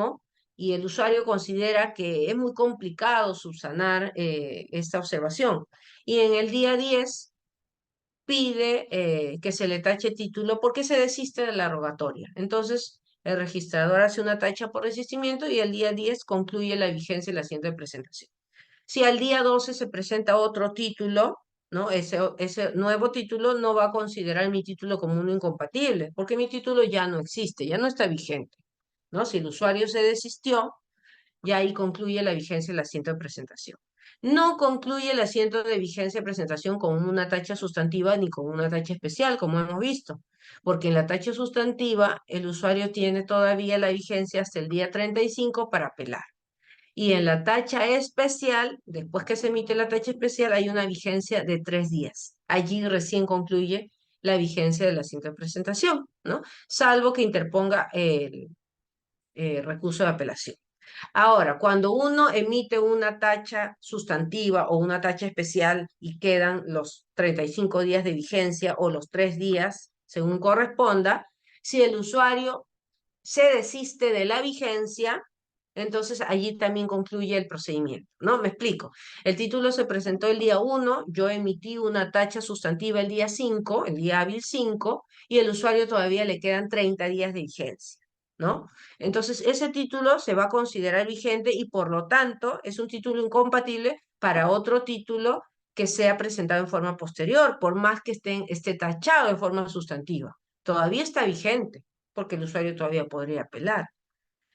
Speaker 1: y el usuario considera que es muy complicado subsanar esta observación. Y en el día 10 pide que se le tache título porque se desiste de la rogatoria. Entonces, el registrador hace una tacha por desistimiento y el día 10 concluye la vigencia del asiento de presentación. Si al día 12 se presenta otro título, ¿no? Ese nuevo título no va a considerar mi título como uno incompatible, porque mi título ya no existe, ya no está vigente, ¿no? Si el usuario se desistió, ya ahí concluye la vigencia del asiento de presentación. No concluye el asiento de vigencia de presentación con una tacha sustantiva ni con una tacha especial, como hemos visto, porque en la tacha sustantiva el usuario tiene todavía la vigencia hasta el día 35 para apelar. Y en la tacha especial, después que se emite la tacha especial, hay una vigencia de 3 días. Allí recién concluye la vigencia del asiento de presentación, ¿no? Salvo que interponga el recurso de apelación. Ahora, cuando uno emite una tacha sustantiva o una tacha especial y quedan los 35 días de vigencia o los 3 días, según corresponda, si el usuario se desiste de la vigencia, entonces allí también concluye el procedimiento, ¿no? Me explico. El título se presentó el día 1, yo emití una tacha sustantiva el día 5, el día hábil 5, y el usuario todavía le quedan 30 días de vigencia, ¿no? Entonces ese título se va a considerar vigente y por lo tanto es un título incompatible para otro título que sea presentado en forma posterior, por más que esté tachado en forma sustantiva. Todavía está vigente porque el usuario todavía podría apelar,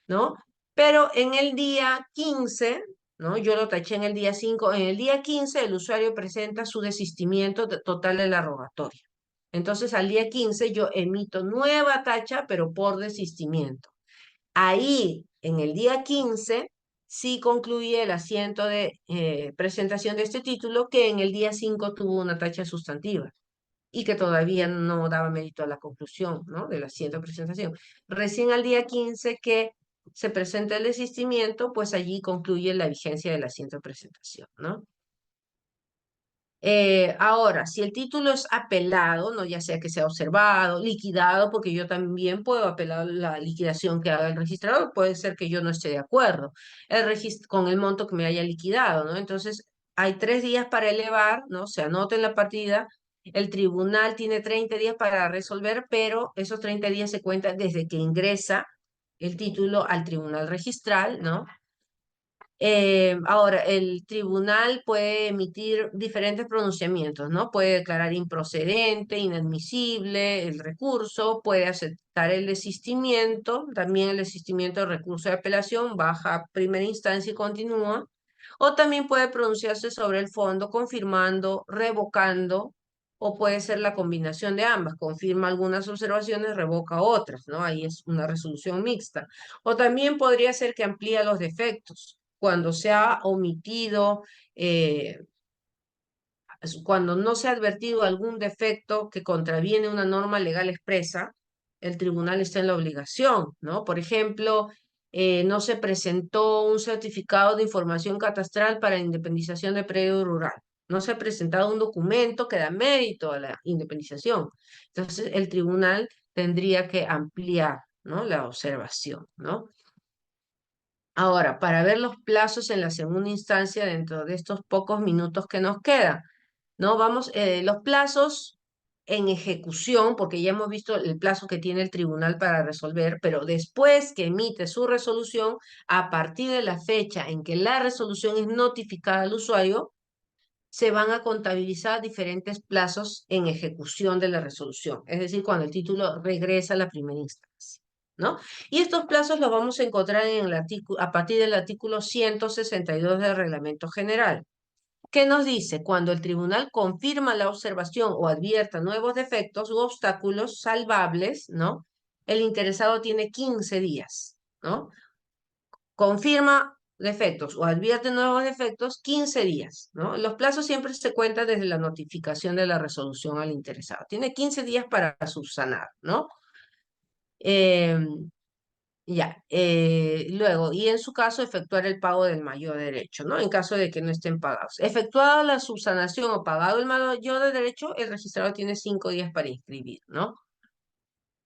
Speaker 1: ¿no? Pero en el día 15, ¿no? Yo lo taché en el día 5, en el día 15 el usuario presenta su desistimiento total de la rogatoria. Entonces al día 15 yo emito nueva tacha, pero por desistimiento. Ahí, en el día 15, sí concluye el asiento de presentación de este título que en el día 5 tuvo una tacha sustantiva y que todavía no daba mérito a la conclusión, ¿no? Del asiento de presentación. Recién al día 15 que se presenta el desistimiento, pues allí concluye la vigencia del asiento de presentación, ¿no? Ahora, si el título es apelado, ¿no? Ya sea que sea observado, liquidado, porque yo también puedo apelar la liquidación que haga el registrador, puede ser que yo no esté de acuerdo con el monto que me haya liquidado, ¿no? Entonces, hay 3 días para elevar, ¿no? Se anota en la partida, el tribunal tiene 30 días para resolver, pero esos 30 días se cuentan desde que ingresa el título al tribunal registral, ¿no? Ahora, el tribunal puede emitir diferentes pronunciamientos, ¿no? Puede declarar improcedente, inadmisible el recurso, puede aceptar el desistimiento, también el desistimiento del recurso de apelación, baja a primera instancia y continúa, o también puede pronunciarse sobre el fondo, confirmando, revocando, o puede ser la combinación de ambas, confirma algunas observaciones, revoca otras, ¿no? Ahí es una resolución mixta. O también podría ser que amplía los defectos cuando se ha omitido, eh, cuando no se ha advertido algún defecto que contraviene una norma legal expresa, el tribunal está en la obligación, ¿no? Por ejemplo, no se presentó un certificado de información catastral para la independización de predio rural. No se ha presentado un documento que da mérito a la independización. Entonces, el tribunal tendría que ampliar, ¿no? La observación, ¿no? Ahora, para ver los plazos en la segunda instancia dentro de estos pocos minutos que nos quedan, ¿no? Vamos, los plazos en ejecución, porque ya hemos visto el plazo que tiene el tribunal para resolver, pero después que emite su resolución, a partir de la fecha en que la resolución es notificada al usuario, se van a contabilizar diferentes plazos en ejecución de la resolución, es decir, cuando el título regresa a la primera instancia, ¿no? Y estos plazos los vamos a encontrar en el artículo, a partir del artículo 162 del Reglamento General, que nos dice cuando el tribunal confirma la observación o advierta nuevos defectos u obstáculos salvables, ¿no? El interesado tiene 15 días, ¿no? Confirma defectos o advierte nuevos defectos, 15 días, ¿no? Los plazos siempre se cuentan desde la notificación de la resolución al interesado. Tiene 15 días para subsanar, ¿no? Eh, luego, y en su caso, efectuar el pago del mayor derecho, ¿no? En caso de que no estén pagados. Efectuada la subsanación o pagado el mayor de derecho, el registrador tiene 5 días para inscribir, ¿no?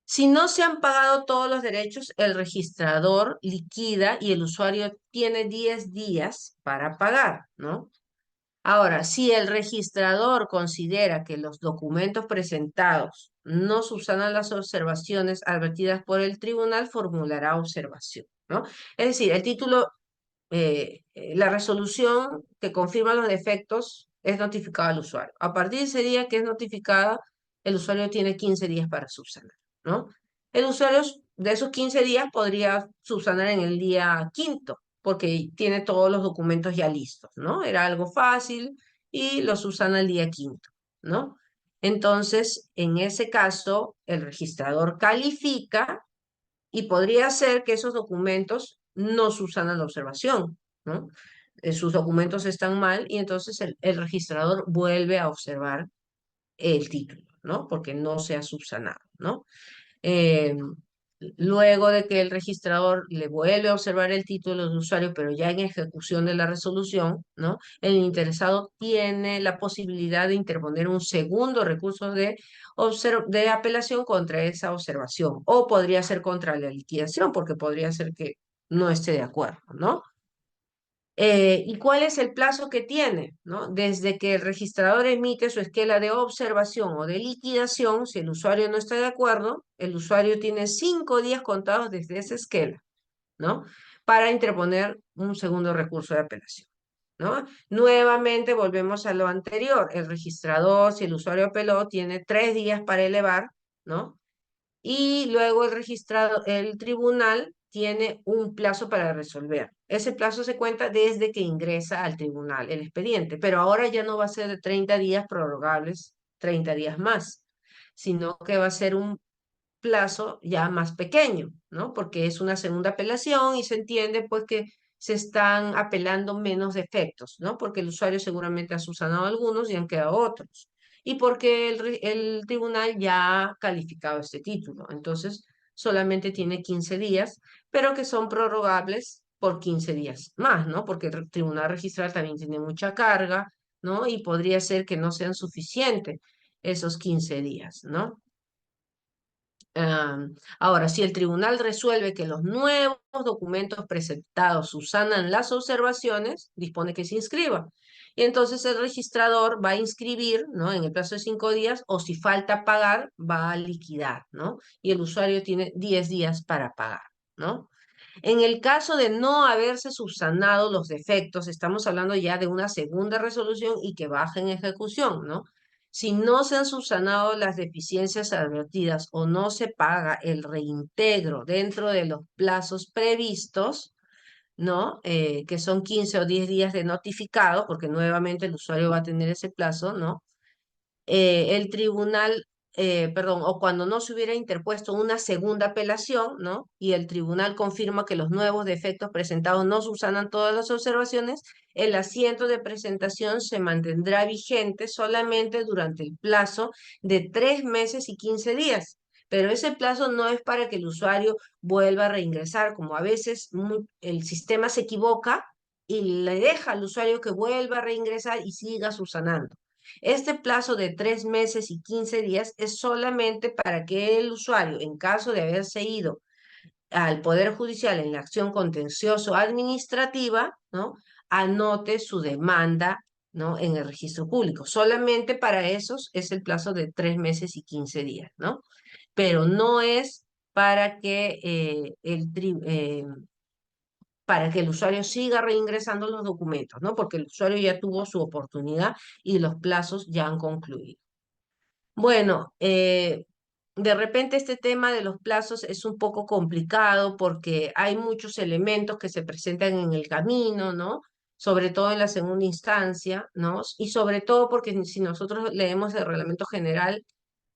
Speaker 1: Si no se han pagado todos los derechos, el registrador liquida y el usuario tiene 10 días para pagar, ¿no? Ahora, si el registrador considera que los documentos presentados no subsanan las observaciones advertidas por el tribunal, formulará observación, ¿no? Es decir, el título, la resolución que confirma los defectos es notificada al usuario. A partir de ese día que es notificada, el usuario tiene 15 días para subsanar, ¿no? El usuario de esos 15 días podría subsanar en el día quinto, porque tiene todos los documentos ya listos, ¿no? Era algo fácil y lo subsana el día quinto, ¿no? Entonces, en ese caso, el registrador califica y podría ser que esos documentos no subsanan la observación, ¿no? Sus documentos están mal y entonces el registrador vuelve a observar el título, ¿no? Porque no se ha subsanado, ¿no? Eh, Luego de que el registrador le vuelve a observar el título del usuario, pero ya en ejecución de la resolución, ¿no? El interesado tiene la posibilidad de interponer un segundo recurso de apelación contra esa observación, o podría ser contra la liquidación, porque podría ser que no esté de acuerdo, ¿no? ¿Y cuál es el plazo que tiene? ¿No? Desde que el registrador emite su esquela de observación o de liquidación, si el usuario no está de acuerdo, el usuario tiene 5 días contados desde esa esquela, ¿no? Para interponer un segundo recurso de apelación, ¿no? Nuevamente volvemos a lo anterior. El registrador, si el usuario apeló, tiene 3 días para elevar, ¿no? Y luego el tribunal tiene un plazo para resolver. Ese plazo se cuenta desde que ingresa al tribunal el expediente, pero ahora ya no va a ser de 30 días prorrogables, 30 días más, sino que va a ser un plazo ya más pequeño, ¿no? Porque es una segunda apelación y se entiende pues que se están apelando menos defectos, ¿no? Porque el usuario seguramente ha subsanado algunos y han quedado otros. Y porque el tribunal ya ha calificado este título. Entonces, solamente tiene 15 días, pero que son prorrogables por 15 días más, ¿no? Porque el tribunal registral también tiene mucha carga, ¿no? Y podría ser que no sean suficientes esos 15 días, ¿no? Ahora, si el tribunal resuelve que los nuevos documentos presentados subsanan las observaciones, dispone que se inscriba. Y entonces el registrador va a inscribir, ¿no? En el plazo de 5 días, o si falta pagar, va a liquidar, ¿no? Y el usuario tiene 10 días para pagar, ¿no? En el caso de no haberse subsanado los defectos, estamos hablando ya de una segunda resolución y que baja en ejecución, ¿no? Si no se han subsanado las deficiencias advertidas o no se paga el reintegro dentro de los plazos previstos, ¿no? Que son 15 o 10 días de notificado, porque nuevamente el usuario va a tener ese plazo, ¿no? El tribunal, perdón, o cuando no se hubiera interpuesto una segunda apelación, ¿no? Y el tribunal confirma que los nuevos defectos presentados no subsanan todas las observaciones, el asiento de presentación se mantendrá vigente solamente durante el plazo de 3 meses y 15 días. Pero ese plazo no es para que el usuario vuelva a reingresar, como a veces el sistema se equivoca y le deja al usuario que vuelva a reingresar y siga subsanando. Este plazo de 3 meses y 15 días es solamente para que el usuario, en caso de haberse ido al Poder Judicial en la acción contencioso administrativa, ¿no? Anote su demanda, ¿no? En el registro público. Solamente para esos es el plazo de 3 meses y 15 días, ¿no? Pero no es para que para que el usuario siga reingresando los documentos, ¿no? Porque el usuario ya tuvo su oportunidad y los plazos ya han concluido. Bueno, de repente este tema de los plazos es un poco complicado porque hay muchos elementos que se presentan en el camino, ¿no? Sobre todo en la segunda instancia, ¿no? Y sobre todo porque si nosotros leemos el reglamento general,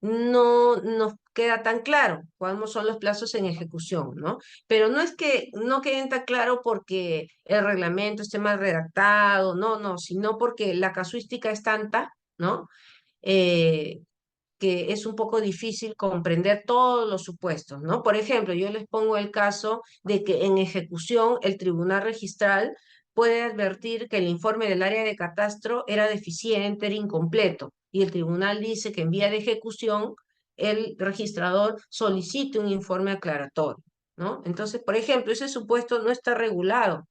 Speaker 1: no nos queda tan claro cuáles son los plazos en ejecución, ¿no? Pero no es que no queden tan claro porque el reglamento esté mal redactado, no, no, sino porque la casuística es tanta, ¿no? Eh, que es un poco difícil comprender todos los supuestos, ¿no? Por ejemplo, yo les pongo el caso de que en ejecución el tribunal registral puede advertir que el informe del área de catastro era deficiente, era incompleto, y el tribunal dice que en vía de ejecución el registrador solicite un informe aclaratorio, ¿no? Entonces, por ejemplo, ese supuesto no está regulado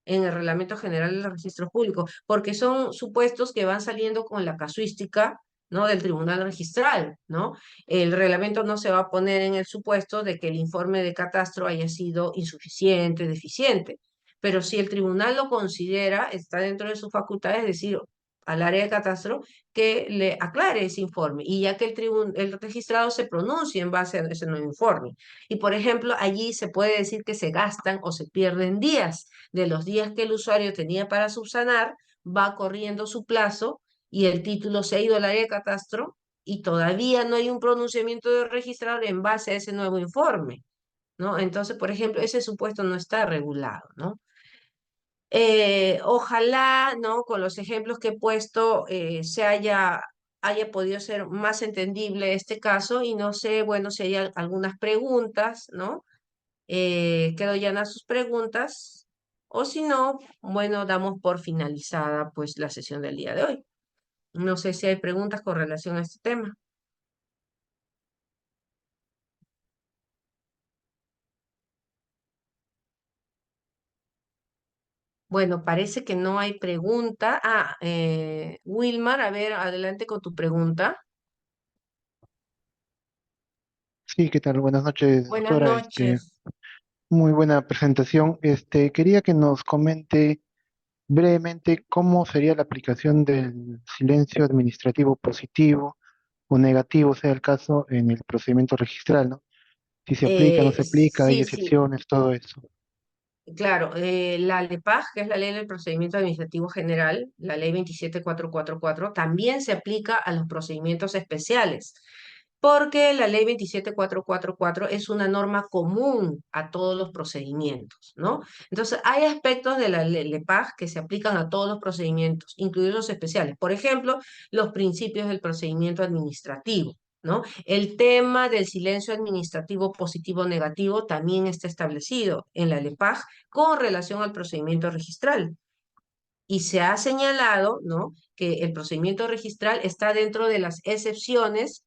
Speaker 1: en el Reglamento General de los Registros Públicos, porque son supuestos que van saliendo con la casuística, ¿no? Del Tribunal Registral, ¿no? El reglamento no se va a poner en el supuesto de que el informe de catastro haya sido insuficiente, deficiente, pero si el tribunal lo considera, está dentro de sus facultades decir al área de catastro que le aclare ese informe y ya que el registrado se pronuncie en base a ese nuevo informe. Y por ejemplo, allí se puede decir que se gastan o se pierden días. De los días que el usuario tenía para subsanar, va corriendo su plazo y el título se ha ido al área de catastro y todavía no hay un pronunciamiento del registrador en base a ese nuevo informe, ¿no? Entonces, por ejemplo, ese supuesto no está regulado, ¿no? Ojalá, ¿no? Con los ejemplos que he puesto, haya podido ser más entendible este caso y no sé, bueno, si hay algunas preguntas, ¿no? Quedo llana sus preguntas, o si no, bueno, damos por finalizada pues la sesión del día de hoy. No sé si hay preguntas con relación a este tema. Bueno, parece que no hay pregunta. Wilmar, a ver, adelante con tu pregunta.
Speaker 3: Sí, ¿qué tal? Buenas noches,
Speaker 1: Buenas
Speaker 3: doctora.
Speaker 1: noches.
Speaker 3: Muy buena presentación. Quería que nos comente brevemente cómo sería la aplicación del silencio administrativo positivo o negativo, sea el caso, en el procedimiento registral, ¿no? Si se aplica, no se aplica, hay
Speaker 1: Sí, sí,
Speaker 3: excepciones, todo eso.
Speaker 1: claro. La LEPAG, que es la Ley del Procedimiento Administrativo General, la Ley 27444, también se aplica a los procedimientos especiales, porque la Ley 27444 es una norma común a todos los procedimientos, ¿no? Entonces, hay aspectos de la LEPAG que se aplican a todos los procedimientos, incluidos los especiales. Por ejemplo, los principios del procedimiento administrativo, ¿no? El tema del silencio administrativo positivo o negativo también está establecido en la LEPAJ con relación al procedimiento registral. Y se ha señalado, ¿no?, que el procedimiento registral está dentro de las excepciones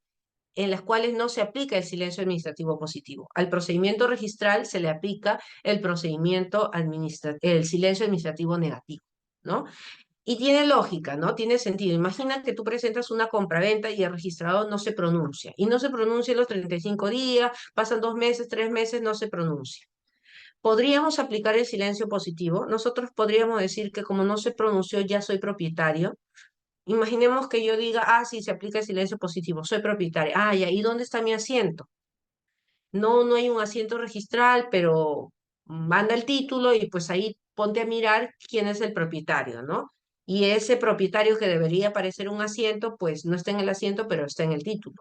Speaker 1: en las cuales no se aplica el silencio administrativo positivo. Al procedimiento registral se le aplica el silencio administrativo negativo, ¿no? Y tiene lógica, ¿no? Tiene sentido. Imagina que tú presentas una compraventa y el registrador no se pronuncia. Y no se pronuncia en los 35 días, pasan 2 meses, 3 meses, no se pronuncia. ¿Podríamos aplicar el silencio positivo? Nosotros podríamos decir que como no se pronunció, ya soy propietario. Imaginemos que yo diga, ah, sí, se aplica el silencio positivo, soy propietario. Ah, ya, ¿y dónde está mi asiento? No, no hay un asiento registral, pero manda el título y pues ahí ponte a mirar quién es el propietario, ¿no? Y ese propietario que debería aparecer un asiento, pues no está en el asiento, pero está en el título,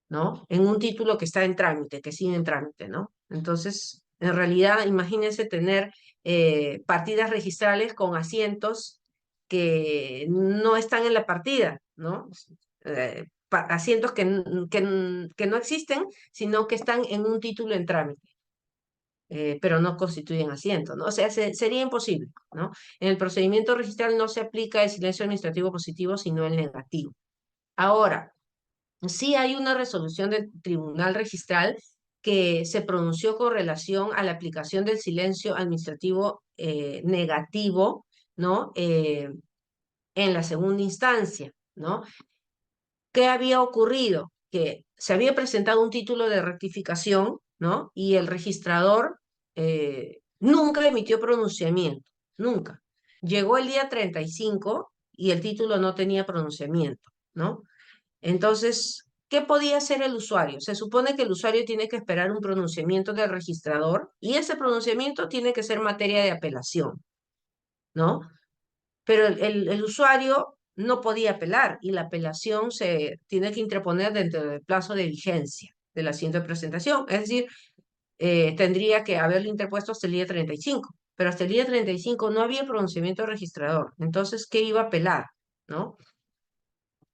Speaker 1: ¿no? En un título que está en trámite, que sigue en trámite, ¿no? Entonces, en realidad, imagínense tener partidas registrales con asientos que no están en la partida, ¿no? Asientos que no existen, sino que están en un título en trámite. Pero no constituyen asiento, ¿no? O sea, sería imposible, ¿no? En el procedimiento registral no se aplica el silencio administrativo positivo, sino el negativo. Ahora, sí hay una resolución del Tribunal Registral que se pronunció con relación a la aplicación del silencio administrativo negativo, ¿no? En la segunda instancia, ¿no? ¿Qué había ocurrido? Que se había presentado un título de rectificación, ¿no? Y el registrador nunca emitió pronunciamiento, nunca. Llegó el día 35 y el título no tenía pronunciamiento, ¿no? Entonces, ¿qué podía hacer el usuario? Se supone que el usuario tiene que esperar un pronunciamiento del registrador y ese pronunciamiento tiene que ser materia de apelación, ¿no? Pero el usuario no podía apelar y la apelación se tiene que interponer dentro del plazo de vigencia del asiento de presentación. Es decir, tendría que haberlo interpuesto hasta el día 35, pero hasta el día 35 no había pronunciamiento registrador. Entonces, ¿qué iba a apelar? ¿No?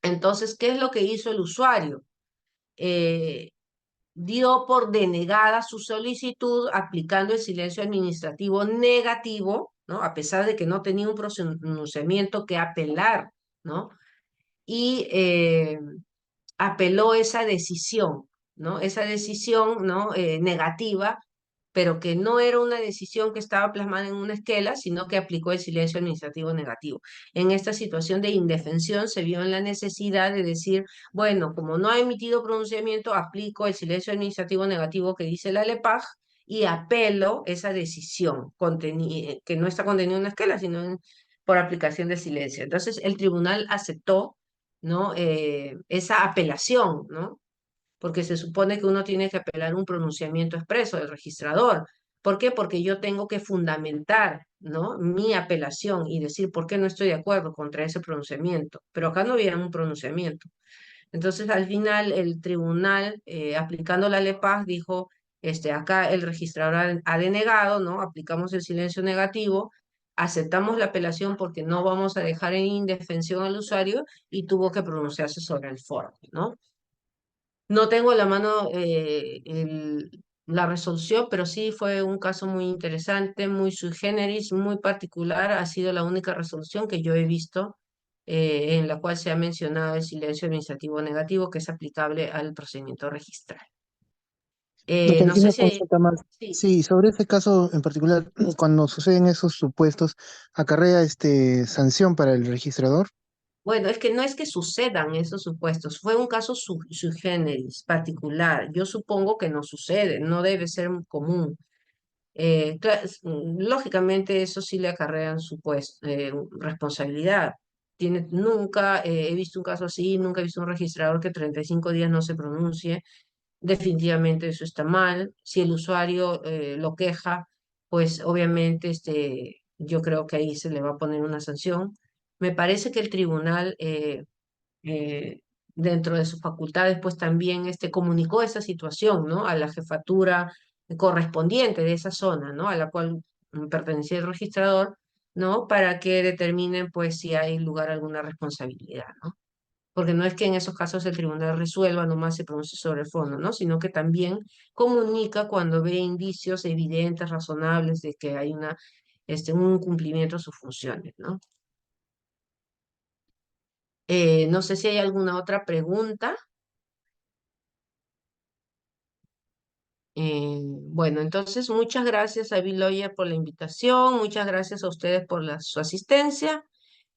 Speaker 1: Entonces, ¿qué es lo que hizo el usuario? Eh, Dio por denegada su solicitud aplicando el silencio administrativo negativo, ¿no? A pesar de que no tenía un pronunciamiento que apelar, ¿no? Y apeló esa decisión, ¿no? Esa decisión, ¿no? Negativa, pero que no era una decisión que estaba plasmada en una esquela, sino que aplicó el silencio administrativo negativo. En esta situación de indefensión se vio en la necesidad de decir, bueno, como no ha emitido pronunciamiento, aplico el silencio administrativo negativo que dice la LEPAJ y apelo esa decisión que no está contenida en una esquela, sino por aplicación de silencio. Entonces, el tribunal aceptó, ¿no? Esa apelación, ¿no? Porque se supone que uno tiene que apelar un pronunciamiento expreso del registrador. ¿Por qué? Porque yo tengo que fundamentar, ¿no?, mi apelación y decir por qué no estoy de acuerdo contra ese pronunciamiento. Pero acá no había un pronunciamiento. Entonces, al final, el tribunal, aplicando la LEPAJ, dijo, acá el registrador ha denegado, ¿no? Aplicamos el silencio negativo, aceptamos la apelación porque no vamos a dejar en indefensión al usuario y tuvo que pronunciarse sobre el foro, ¿no? No tengo a la mano la resolución, pero sí fue un caso muy interesante, muy sui generis, muy particular. Ha sido la única resolución que yo he visto en la cual se ha mencionado el silencio administrativo negativo que es aplicable al procedimiento registral.
Speaker 3: Doctor,
Speaker 1: No
Speaker 3: aquí
Speaker 1: sé
Speaker 3: una
Speaker 1: si hay...
Speaker 3: consulta más.
Speaker 1: Sí.
Speaker 3: Sí, sobre este caso en particular, cuando suceden esos supuestos, ¿acarrea sanción para el registrador?
Speaker 1: Bueno, es que no es que sucedan esos supuestos, fue un caso sui generis particular. Yo supongo que no sucede, no debe ser común. Lógicamente eso sí le acarrean su responsabilidad. Nunca he visto un caso así, nunca he visto un registrador que 35 días no se pronuncie. Definitivamente eso está mal. Si el usuario lo queja, pues obviamente yo creo que ahí se le va a poner una sanción. Me parece que el tribunal eh, dentro de sus facultades, pues también comunicó esa situación, ¿no? A la jefatura correspondiente de esa zona, ¿no? A la cual pertenecía el registrador, ¿no? Para que determinen, pues, si hay lugar a alguna responsabilidad, ¿no? porque no es que en esos casos el tribunal resuelva, nomás se pronuncie sobre el fondo, ¿no? Sino que también comunica cuando ve indicios evidentes, razonables de que hay un cumplimiento de sus funciones, ¿no? No sé si hay alguna otra pregunta. Bueno, entonces muchas gracias a Bill Lawyer por la invitación, muchas gracias a ustedes por su asistencia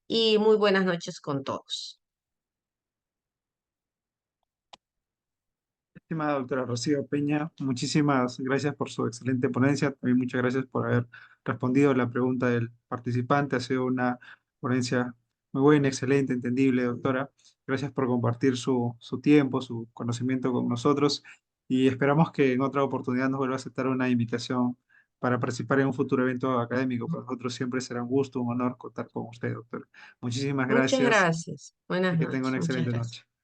Speaker 1: y muy buenas noches con todos.
Speaker 2: Estimada doctora Rocío Peña, muchísimas gracias por su excelente ponencia. También muchas gracias por haber respondido a la pregunta del participante. Ha sido una ponencia muy buena, excelente, entendible, doctora. Gracias por compartir su tiempo, su conocimiento con nosotros y esperamos que en otra oportunidad nos vuelva a aceptar una invitación para participar en un futuro evento académico. Para nosotros siempre será un gusto, un honor contar con usted, doctora. Muchísimas
Speaker 1: Muchas
Speaker 2: gracias
Speaker 1: gracias. Buenas
Speaker 2: y que tenga
Speaker 1: noches.
Speaker 2: una
Speaker 1: Muchas
Speaker 2: excelente
Speaker 1: gracias.
Speaker 2: noche.